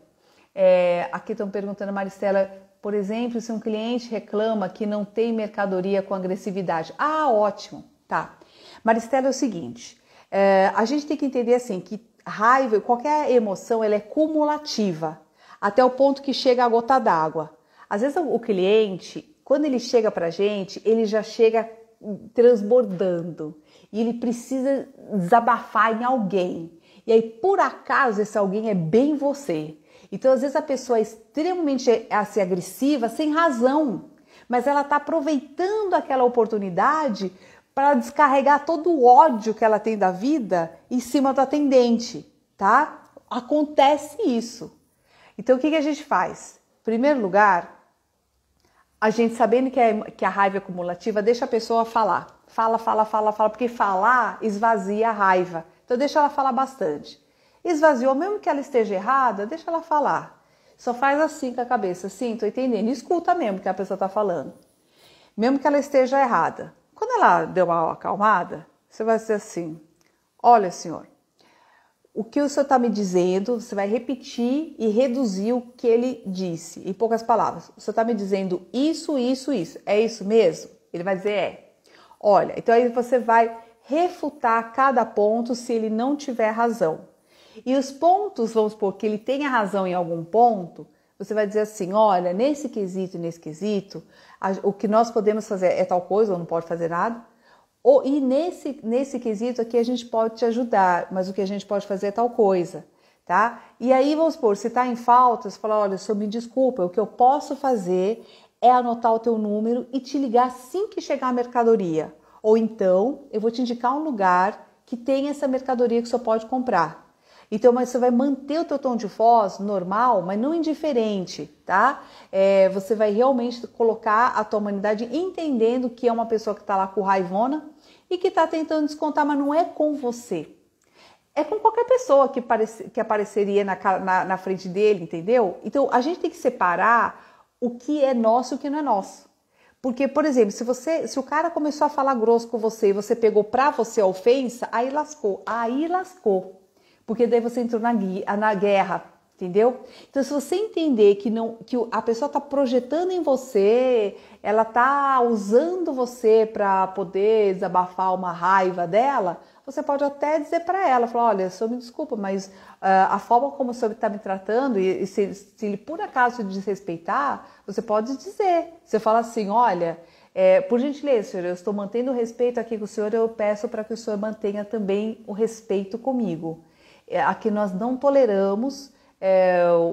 Aqui estão perguntando, Maristela, por exemplo, se um cliente reclama que não tem mercadoria com agressividade. Ah, ótimo, tá. Maristela, é o seguinte, a gente tem que entender assim, que raiva, qualquer emoção, ela é cumulativa, até o ponto que chega a gota d'água. Às vezes o cliente, quando ele chega pra gente, ele já chega transbordando e ele precisa desabafar em alguém. E aí, por acaso, esse alguém é bem você. Então, às vezes a pessoa é extremamente assim, agressiva, sem razão, mas ela está aproveitando aquela oportunidade para descarregar todo o ódio que ela tem da vida em cima do atendente, tá? Acontece isso. Então, o que a gente faz? Em primeiro lugar, a gente sabendo que a raiva é cumulativa, deixa a pessoa falar. Fala, porque falar esvazia a raiva. Então, deixa ela falar bastante. Esvaziou, mesmo que ela esteja errada, deixa ela falar. Só faz assim com a cabeça, sim, tô entendendo. Escuta mesmo o que a pessoa tá falando. Mesmo que ela esteja errada. Quando ela deu uma acalmada, você vai dizer assim, olha, senhor, o que o senhor está me dizendo, você vai repetir e reduzir o que ele disse, em poucas palavras. O senhor está me dizendo isso, isso, isso. É isso mesmo? Ele vai dizer é. Olha, então aí você vai refutar cada ponto se ele não tiver razão. E os pontos, vamos supor que ele tenha razão em algum ponto, você vai dizer assim, olha, nesse quesito, o que nós podemos fazer é tal coisa, ou não pode fazer nada. E nesse quesito aqui a gente pode te ajudar, mas o que a gente pode fazer é tal coisa, tá? E aí, vamos supor, se tá em falta, você fala, olha, senhor, me desculpa, o que eu posso fazer é anotar o teu número e te ligar assim que chegar a mercadoria. Ou então, eu vou te indicar um lugar que tem essa mercadoria que o senhor pode comprar. Então, mas você vai manter o teu tom de voz normal, mas não indiferente, tá? Você vai realmente colocar a tua humanidade entendendo que é uma pessoa que tá lá com raivona e que tá tentando descontar, mas não é com você. É com qualquer pessoa que apareceria na frente dele, entendeu? Então, a gente tem que separar o que é nosso e o que não é nosso. Porque, por exemplo, se o cara começou a falar grosso com você e você pegou pra você a ofensa, aí lascou. Porque daí você entrou na guerra, entendeu? Então, se você entender que a pessoa tá projetando em você, ela tá usando você para poder desabafar uma raiva dela, você pode até dizer para ela, falar, olha, o senhor me desculpa, mas a forma como o senhor está me tratando, e se ele por acaso desrespeitar, você pode dizer. Você fala assim, olha, por gentileza, senhor, eu estou mantendo o respeito aqui com o senhor, eu peço para que o senhor mantenha também o respeito comigo. Aqui nós não toleramos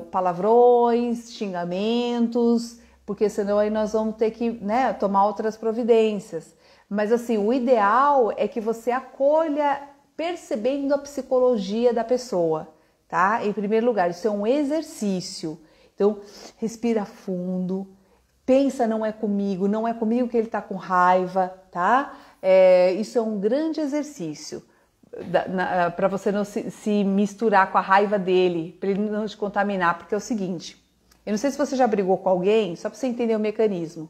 palavrões, xingamentos, porque senão aí nós vamos ter que, né, tomar outras providências. Mas assim, o ideal é que você acolha percebendo a psicologia da pessoa, tá? Em primeiro lugar, isso é um exercício. Então, respira fundo, pensa não é comigo que ele tá com raiva, tá? Isso é um grande exercício para você não se misturar com a raiva dele, para ele não te contaminar, porque é o seguinte, eu não sei se você já brigou com alguém, só para você entender o mecanismo.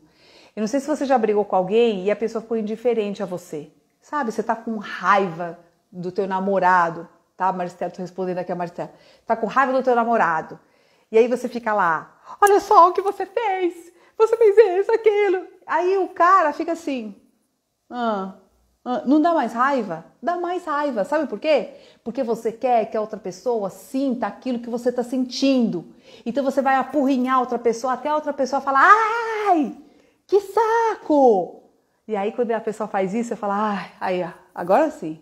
Eu não sei se você já brigou com alguém e a pessoa ficou indiferente a você. Sabe, você tá com raiva do teu namorado, tá, Maristela? Tô respondendo aqui a Maristela. Tá com raiva do teu namorado. E aí você fica lá, olha só o que você fez isso, aquilo. Aí o cara fica assim, não dá mais raiva? Dá mais raiva. Sabe por quê? Porque você quer que a outra pessoa sinta aquilo que você tá sentindo. Então você vai apurrinhar a outra pessoa até a outra pessoa falar, ai! Que saco! E aí quando a pessoa faz isso, você fala, agora sim,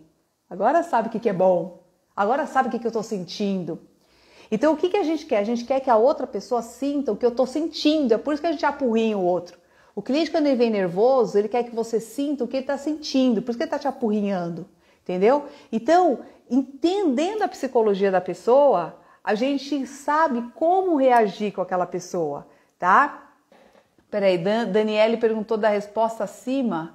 agora sabe o que é bom, agora sabe o que eu tô sentindo. Então o que a gente quer? A gente quer que a outra pessoa sinta o que eu tô sentindo, é por isso que a gente apurrinha o outro. O cliente, quando ele vem nervoso, ele quer que você sinta o que ele tá sentindo, por isso que ele tá te apurrinhando, entendeu? Então, entendendo a psicologia da pessoa, a gente sabe como reagir com aquela pessoa, tá? Peraí, Daniele perguntou da resposta acima.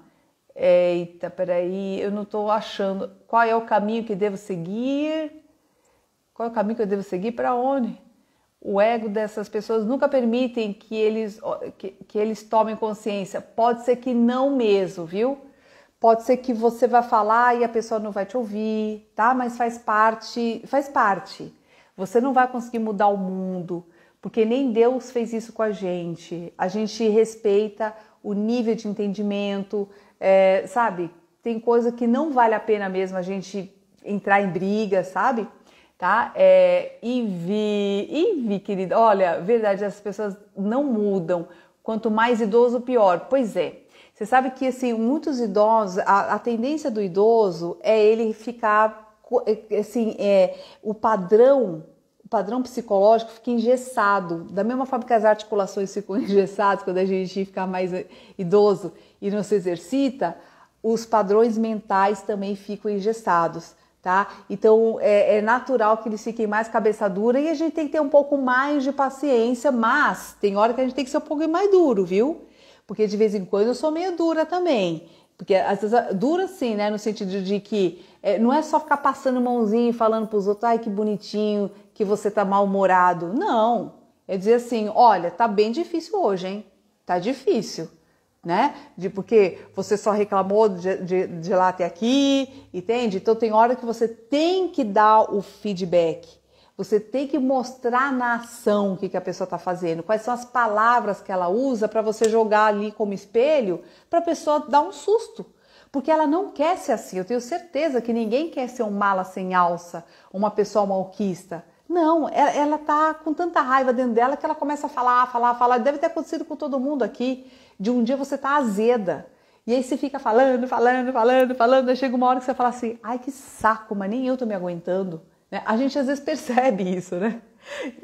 Eita, peraí, eu não estou achando. Qual é o caminho que devo seguir? Qual é o caminho que eu devo seguir? Para onde? O ego dessas pessoas nunca permitem que eles tomem consciência. Pode ser que não mesmo, viu? Pode ser que você vai falar e a pessoa não vai te ouvir, tá? Mas faz parte. Você não vai conseguir mudar o mundo. Porque nem Deus fez isso com a gente respeita o nível de entendimento, sabe? Tem coisa que não vale a pena mesmo a gente entrar em briga, sabe? Tá? Ivi, querida, olha, verdade, as pessoas não mudam, quanto mais idoso, pior. Pois é, você sabe que assim, muitos idosos, a tendência do idoso é ele ficar, assim, o padrão psicológico fica engessado, da mesma forma que as articulações ficam engessadas quando a gente fica mais idoso e não se exercita, os padrões mentais também ficam engessados, tá? Então é natural que eles fiquem mais cabeça dura e a gente tem que ter um pouco mais de paciência, mas tem hora que a gente tem que ser um pouco mais duro, viu? Porque de vez em quando eu sou meio dura também. Porque às vezes dura sim, né? No sentido de que não é só ficar passando mãozinha e falando pros outros, ai que bonitinho, que você tá mal-humorado. Não. É dizer assim, olha, tá bem difícil hoje, hein? Tá difícil, né? Porque você só reclamou de lá até aqui, entende? Então tem hora que você tem que dar o feedback. Você tem que mostrar na ação o que a pessoa está fazendo, quais são as palavras que ela usa para você jogar ali como espelho para a pessoa dar um susto. Porque ela não quer ser assim. Eu tenho certeza que ninguém quer ser um mala sem alça, uma pessoa malquista. Não, ela tá com tanta raiva dentro dela que ela começa a falar. Deve ter acontecido com todo mundo aqui. De um dia você tá azeda. E aí você fica falando. Aí chega uma hora que você fala assim, ai que saco, mas nem eu tô me aguentando. A gente às vezes percebe isso, né?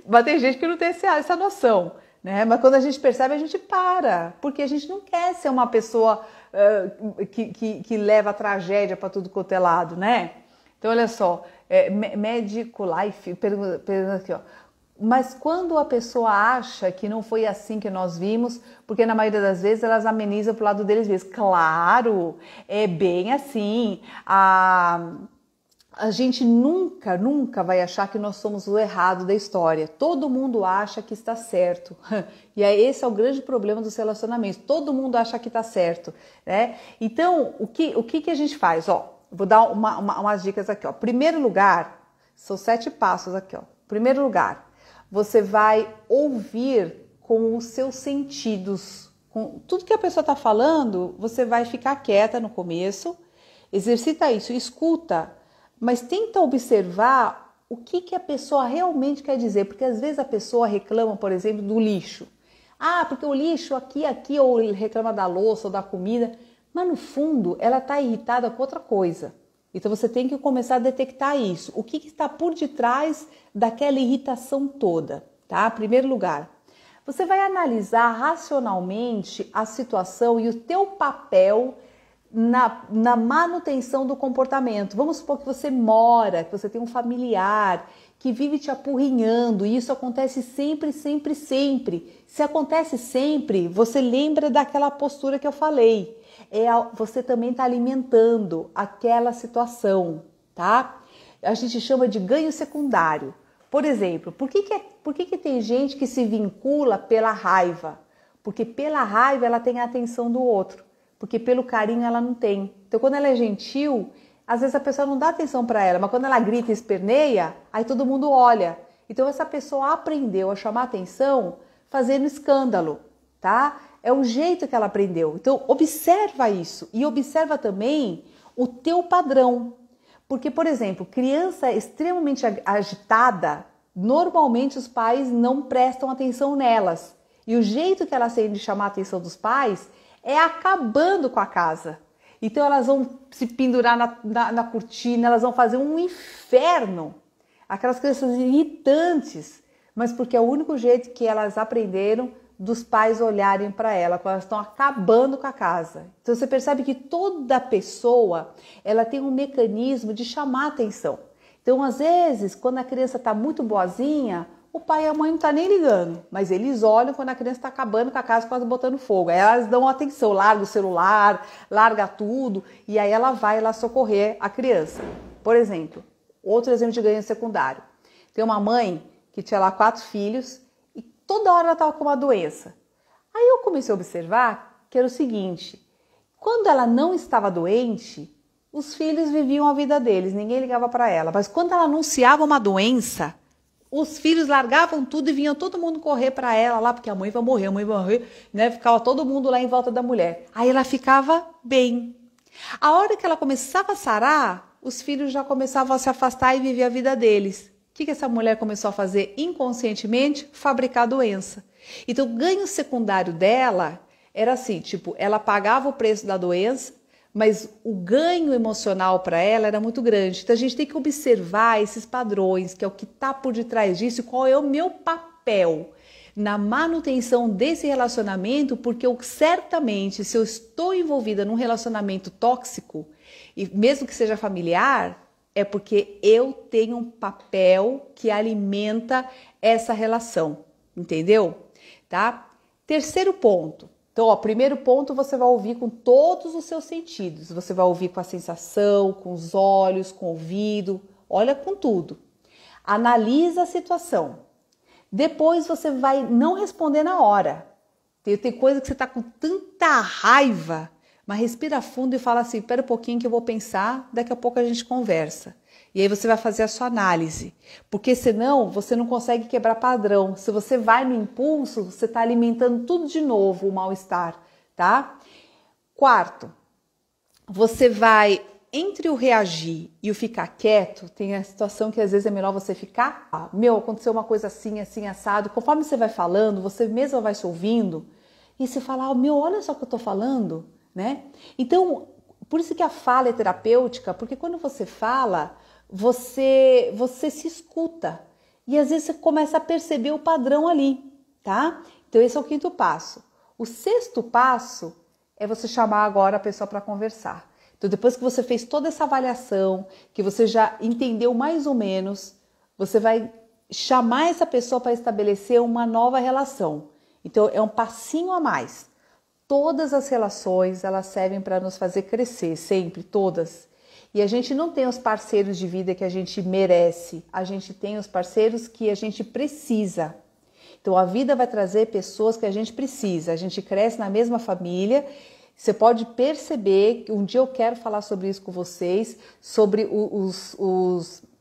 Mas tem gente que não tem essa noção, né? Mas quando a gente percebe, a gente para. Porque a gente não quer ser uma pessoa que leva a tragédia para tudo quanto é lado, né? Então, olha só, Medico Life pergunta aqui, ó. Mas quando a pessoa acha que não foi assim que nós vimos, porque na maioria das vezes elas amenizam pro lado deles mesmos. Claro, é bem assim. A gente nunca vai achar que nós somos o errado da história. Todo mundo acha que está certo. E esse é o grande problema dos relacionamentos. Todo mundo acha que está certo, né? Então, o que a gente faz? Ó, vou dar umas dicas aqui. Ó. Primeiro lugar, são 7 passos aqui. Ó. Primeiro lugar, você vai ouvir com os seus sentidos. Com tudo que a pessoa está falando, você vai ficar quieta no começo. Exercita isso, escuta. Mas tenta observar o que a pessoa realmente quer dizer, porque às vezes a pessoa reclama, por exemplo, do lixo. Ah, porque o lixo aqui, ou reclama da louça ou da comida, mas no fundo ela está irritada com outra coisa. Então você tem que começar a detectar isso. O que está por detrás daquela irritação toda, tá? Em primeiro lugar, você vai analisar racionalmente a situação e o teu papel na manutenção do comportamento. Vamos supor que você mora, que você tem um familiar que vive te apurrinhando, e isso acontece sempre. Se acontece sempre, você lembra daquela postura que eu falei. Você também está alimentando aquela situação, tá? A gente chama de ganho secundário. Por exemplo, por que tem gente que se vincula pela raiva? Porque pela raiva ela tem a atenção do outro. Porque pelo carinho ela não tem. Então quando ela é gentil, às vezes a pessoa não dá atenção para ela, mas quando ela grita e esperneia, aí todo mundo olha. Então essa pessoa aprendeu a chamar atenção fazendo escândalo, tá? É o jeito que ela aprendeu. Então observa isso e observa também o teu padrão. Porque, por exemplo, criança extremamente agitada, normalmente os pais não prestam atenção nelas. E o jeito que elas têm de chamar a atenção dos pais é acabando com a casa. Então elas vão se pendurar na cortina, elas vão fazer um inferno. Aquelas crianças irritantes, mas porque é o único jeito que elas aprenderam dos pais olharem para ela, quando elas estão acabando com a casa. Então você percebe que toda pessoa ela tem um mecanismo de chamar atenção. Então às vezes, quando a criança está muito boazinha, o pai e a mãe não estão nem ligando, mas eles olham quando a criança está acabando com a casa, quase botando fogo. Aí elas dão atenção, larga o celular, larga tudo, e aí ela vai lá socorrer a criança. Por exemplo, outro exemplo de ganho secundário. Tem uma mãe que tinha lá 4 filhos e toda hora ela estava com uma doença. Aí eu comecei a observar que era o seguinte, quando ela não estava doente, os filhos viviam a vida deles, ninguém ligava para ela. Mas quando ela anunciava uma doença, os filhos largavam tudo e vinham todo mundo correr para ela lá, porque a mãe vai morrer, né? Ficava todo mundo lá em volta da mulher. Aí ela ficava bem. A hora que ela começava a sarar, os filhos já começavam a se afastar e viver a vida deles. O que essa mulher começou a fazer inconscientemente? Fabricar doença. Então o ganho secundário dela era assim, tipo, ela pagava o preço da doença, mas o ganho emocional para ela era muito grande. Então a gente tem que observar esses padrões, que é o que está por detrás disso, e qual é o meu papel na manutenção desse relacionamento, porque certamente, se eu estou envolvida num relacionamento tóxico, e mesmo que seja familiar, é porque eu tenho um papel que alimenta essa relação, entendeu? Tá? Terceiro ponto. Então, ó, primeiro ponto, você vai ouvir com todos os seus sentidos. Você vai ouvir com a sensação, com os olhos, com o ouvido, olha com tudo. Analisa a situação. Depois você vai não responder na hora. Tem coisa que você está com tanta raiva, mas respira fundo e fala assim, espera um pouquinho que eu vou pensar, daqui a pouco a gente conversa. E aí você vai fazer a sua análise, porque senão você não consegue quebrar padrão. Se você vai no impulso, você está alimentando tudo de novo, o mal-estar, tá? Quarto, você vai, entre o reagir e o ficar quieto, tem a situação que às vezes é melhor você ficar, aconteceu uma coisa assim, assim, assado. Conforme você vai falando, você mesmo vai se ouvindo, e você fala, olha só o que eu tô falando, né? Então, por isso que a fala é terapêutica, porque quando você fala, você se escuta e às vezes você começa a perceber o padrão ali, tá? Então esse é o 5º passo. O 6º passo é você chamar agora a pessoa para conversar. Então depois que você fez toda essa avaliação, que você já entendeu mais ou menos, você vai chamar essa pessoa para estabelecer uma nova relação. Então é um passinho a mais. Todas as relações, elas servem para nos fazer crescer, sempre, todas. E a gente não tem os parceiros de vida que a gente merece, a gente tem os parceiros que a gente precisa. Então a vida vai trazer pessoas que a gente precisa, a gente cresce na mesma família. Você pode perceber que um dia eu quero falar sobre isso com vocês, sobre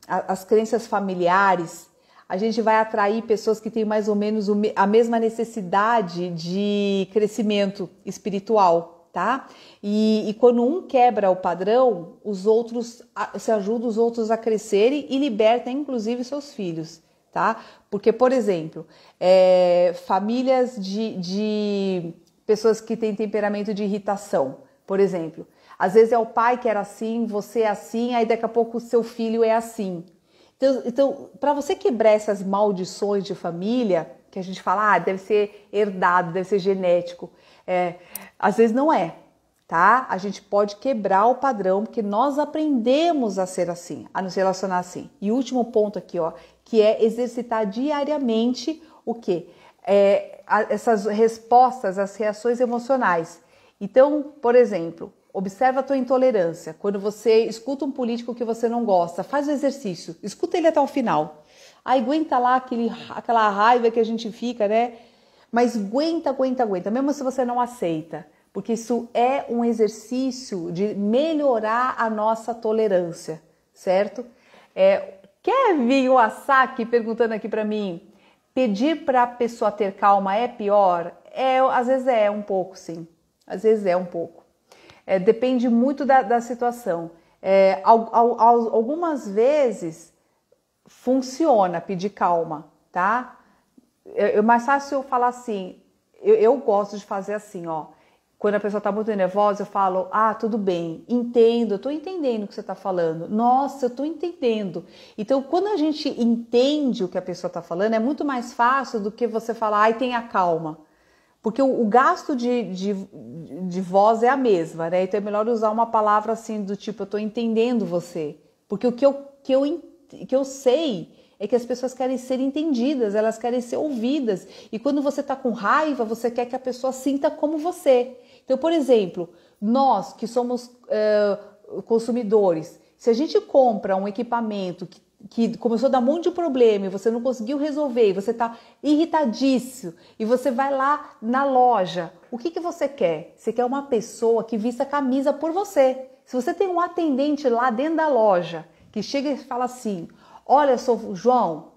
as crenças familiares. A gente vai atrair pessoas que têm mais ou menos a mesma necessidade de crescimento espiritual, tá? E quando um quebra o padrão, os outros se ajudam os outros a crescerem e libertam, inclusive, seus filhos, tá? Porque, por exemplo, famílias de pessoas que têm temperamento de irritação, por exemplo. Às vezes é o pai que era assim, você é assim, aí daqui a pouco o seu filho é assim. Então para você quebrar essas maldições de família, que a gente fala, deve ser herdado, deve ser genético, às vezes não é, tá? A gente pode quebrar o padrão, porque nós aprendemos a ser assim, a nos relacionar assim. E o último ponto aqui, ó, que é exercitar diariamente o quê? Essas respostas, as reações emocionais. Então, por exemplo, observa a tua intolerância. Quando você escuta um político que você não gosta, faz o exercício, escuta ele até o final. Aí aguenta lá aquela raiva que a gente fica, né? Mas aguenta, mesmo se você não aceita. Porque isso é um exercício de melhorar a nossa tolerância, certo? Quer vir o Asaki perguntando aqui para mim, pedir para a pessoa ter calma é pior? Às vezes é um pouco, sim. Às vezes é um pouco. Depende muito da situação. Algumas vezes funciona pedir calma, tá? É mais fácil eu falar assim, eu gosto de fazer assim, ó. Quando a pessoa está muito nervosa, eu falo, tudo bem, entendo, eu estou entendendo o que você está falando. Nossa, eu estou entendendo. Então, quando a gente entende o que a pessoa está falando, é muito mais fácil do que você falar, tenha calma. Porque o gasto de voz é a mesma, né? Então é melhor usar uma palavra assim do tipo, eu estou entendendo você. Porque o que eu sei é que as pessoas querem ser entendidas, elas querem ser ouvidas. E quando você está com raiva, você quer que a pessoa sinta como você. Então, por exemplo, nós que somos consumidores, se a gente compra um equipamento que começou a dar um monte de problema e você não conseguiu resolver, e você está irritadíssimo, e você vai lá na loja, o que você quer? Você quer uma pessoa que vista a camisa por você. Se você tem um atendente lá dentro da loja que chega e fala assim, olha, João,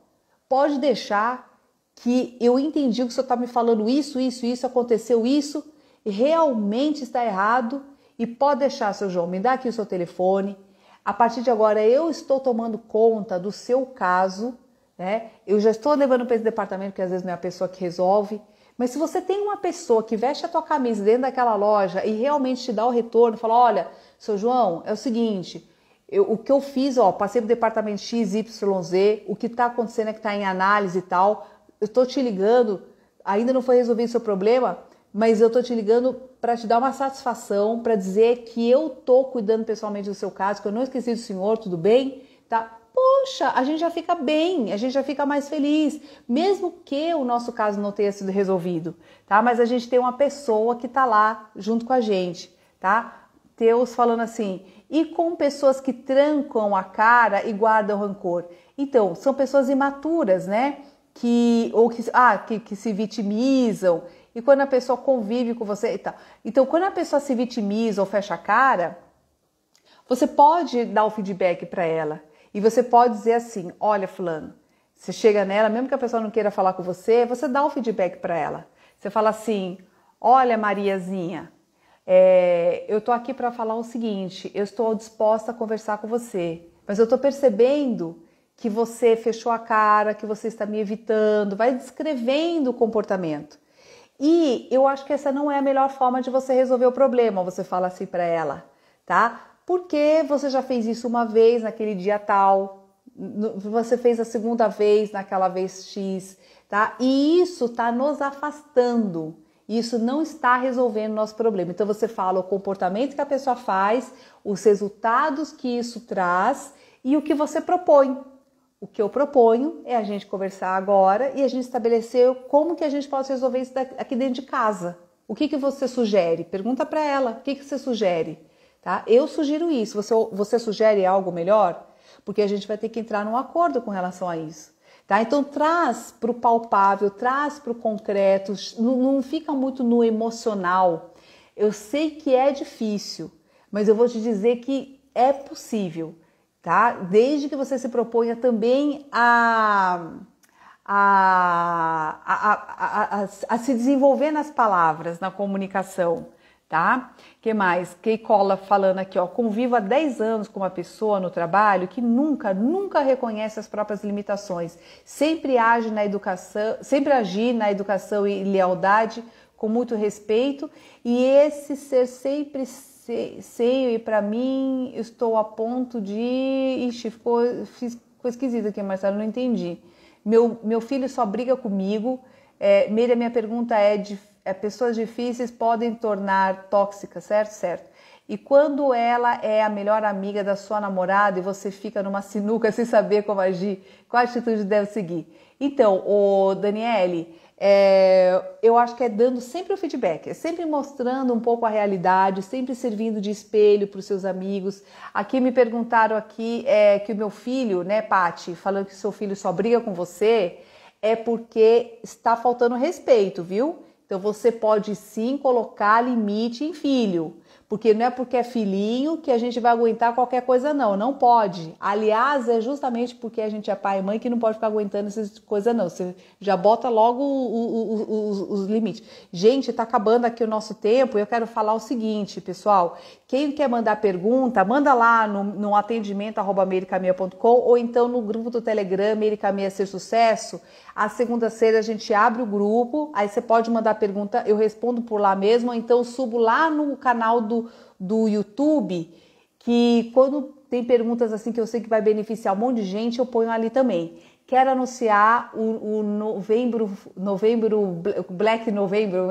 pode deixar que eu entendi que o senhor está me falando isso, aconteceu isso, e realmente está errado, e pode deixar, seu João, me dá aqui o seu telefone. A partir de agora eu estou tomando conta do seu caso, né? Eu já estou levando para esse departamento, porque às vezes não é a pessoa que resolve. Mas se você tem uma pessoa que veste a tua camisa dentro daquela loja e realmente te dá o retorno, fala, olha, seu João, é o seguinte, o que eu fiz, passei para o departamento XYZ, o que está acontecendo é que está em análise e tal, eu estou te ligando, ainda não foi resolvido o seu problema, mas eu estou te ligando para te dar uma satisfação, para dizer que eu estou cuidando pessoalmente do seu caso, que eu não esqueci do senhor, tudo bem? Tá? Poxa, a gente já fica bem, a gente já fica mais feliz, mesmo que o nosso caso não tenha sido resolvido, tá? Mas a gente tem uma pessoa que está lá junto com a gente, tá? Teus falando assim, e com pessoas que trancam a cara e guardam rancor. Então, são pessoas imaturas, né? Que se vitimizam. E quando a pessoa convive com você e tal. Então, quando a pessoa se vitimiza ou fecha a cara, você pode dar o feedback para ela. E você pode dizer assim, olha, fulano, você chega nela, mesmo que a pessoa não queira falar com você dá o feedback para ela. Você fala assim, olha, Mariazinha, eu tô aqui para falar o seguinte, eu estou disposta a conversar com você, mas eu tô percebendo que você fechou a cara, que você está me evitando, vai descrevendo o comportamento. E eu acho que essa não é a melhor forma de você resolver o problema, você fala assim para ela, tá? Porque você já fez isso uma vez naquele dia tal, você fez a segunda vez naquela vez X, tá? E isso está nos afastando, isso não está resolvendo o nosso problema. Então você fala o comportamento que a pessoa faz, os resultados que isso traz e o que você propõe. O que eu proponho é a gente conversar agora e a gente estabelecer como que a gente pode resolver isso aqui dentro de casa. O que você sugere? Pergunta para ela, o que você sugere? tá? Eu sugiro isso. Você sugere algo melhor? Porque a gente vai ter que entrar num acordo com relação a isso. Tá? Então traz para o palpável, traz para o concreto, não fica muito no emocional. Eu sei que é difícil, mas eu vou te dizer que é possível, tá? Desde que você se proponha também a se desenvolver nas palavras, na comunicação, tá? Que mais? Keikola falando aqui, ó, convivo há 10 anos com uma pessoa no trabalho que nunca reconhece as próprias limitações, sempre agi na educação e lealdade com muito respeito, e esse ser sempre sei, e para mim estou a ponto de... Ixi, ficou esquisito aqui, Marcelo, não entendi. Meu filho só briga comigo. Meire, minha pergunta pessoas difíceis podem tornar tóxicas, certo? Certo. E quando ela é a melhor amiga da sua namorada e você fica numa sinuca sem saber como agir, qual atitude deve seguir? Então, Daniele, eu acho que é dando sempre o feedback, é sempre mostrando um pouco a realidade, sempre servindo de espelho para os seus amigos. Aqui me perguntaram aqui que o meu filho, né, Paty, falando que seu filho só briga com você, é porque está faltando respeito, viu? Então você pode sim colocar limite em filho, porque não é porque é filhinho que a gente vai aguentar qualquer coisa, não pode. Aliás, é justamente porque a gente é pai e mãe que não pode ficar aguentando essas coisas, não. Você já bota logo os limites. Gente, tá acabando aqui o nosso tempo e eu quero falar o seguinte, pessoal. Quem quer mandar pergunta, manda lá no atendimento@meiricameia.com ou então no grupo do Telegram, Meire Cameia Ser Sucesso. Às segundas-feiras a gente abre o grupo, aí você pode mandar pergunta, eu respondo por lá mesmo, ou então eu subo lá no canal do YouTube, que quando tem perguntas assim que eu sei que vai beneficiar um monte de gente, eu ponho ali também. Quero anunciar o Black Novembro,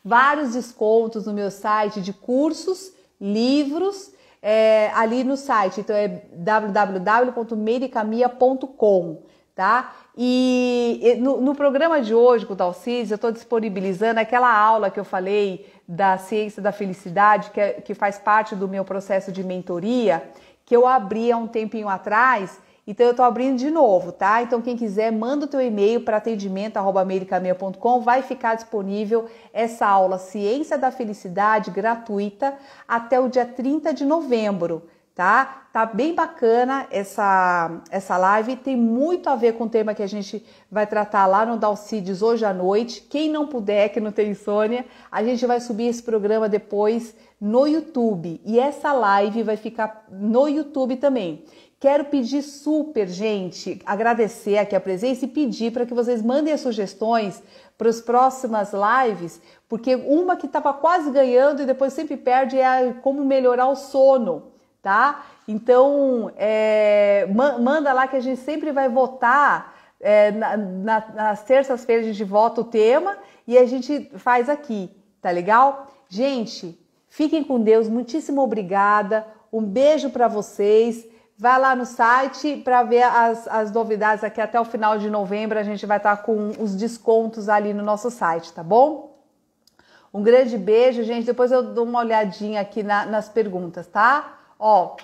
vários descontos no meu site de cursos, livros, ali no site, então é www.meiricameia.com, tá? E no programa de hoje com o Dalcides, eu estou disponibilizando aquela aula que eu falei da ciência da felicidade, que faz parte do meu processo de mentoria, que eu abri há um tempinho atrás, então eu estou abrindo de novo, tá? Então quem quiser, manda o teu e-mail para atendimento@meiricameia.com, vai ficar disponível essa aula Ciência da Felicidade gratuita até o dia 30 de novembro. Tá? Tá bem bacana essa live, tem muito a ver com o tema que a gente vai tratar lá no Dalcides hoje à noite. Quem não puder, que não tem insônia, a gente vai subir esse programa depois no YouTube e essa live vai ficar no YouTube também. Quero pedir super, gente, agradecer aqui a presença e pedir para que vocês mandem as sugestões para as próximas lives, porque uma que estava quase ganhando e depois sempre perde é como melhorar o sono. Tá? Então, manda lá que a gente sempre vai votar, nas terças-feiras a gente vota o tema e a gente faz aqui, tá legal? Gente, fiquem com Deus, muitíssimo obrigada, um beijo para vocês, vai lá no site para ver as novidades aqui até o final de novembro, a gente vai estar com os descontos ali no nosso site, tá bom? Um grande beijo, gente, depois eu dou uma olhadinha aqui nas perguntas, tá? Ó,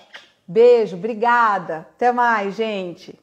beijo, obrigada. Até mais, gente.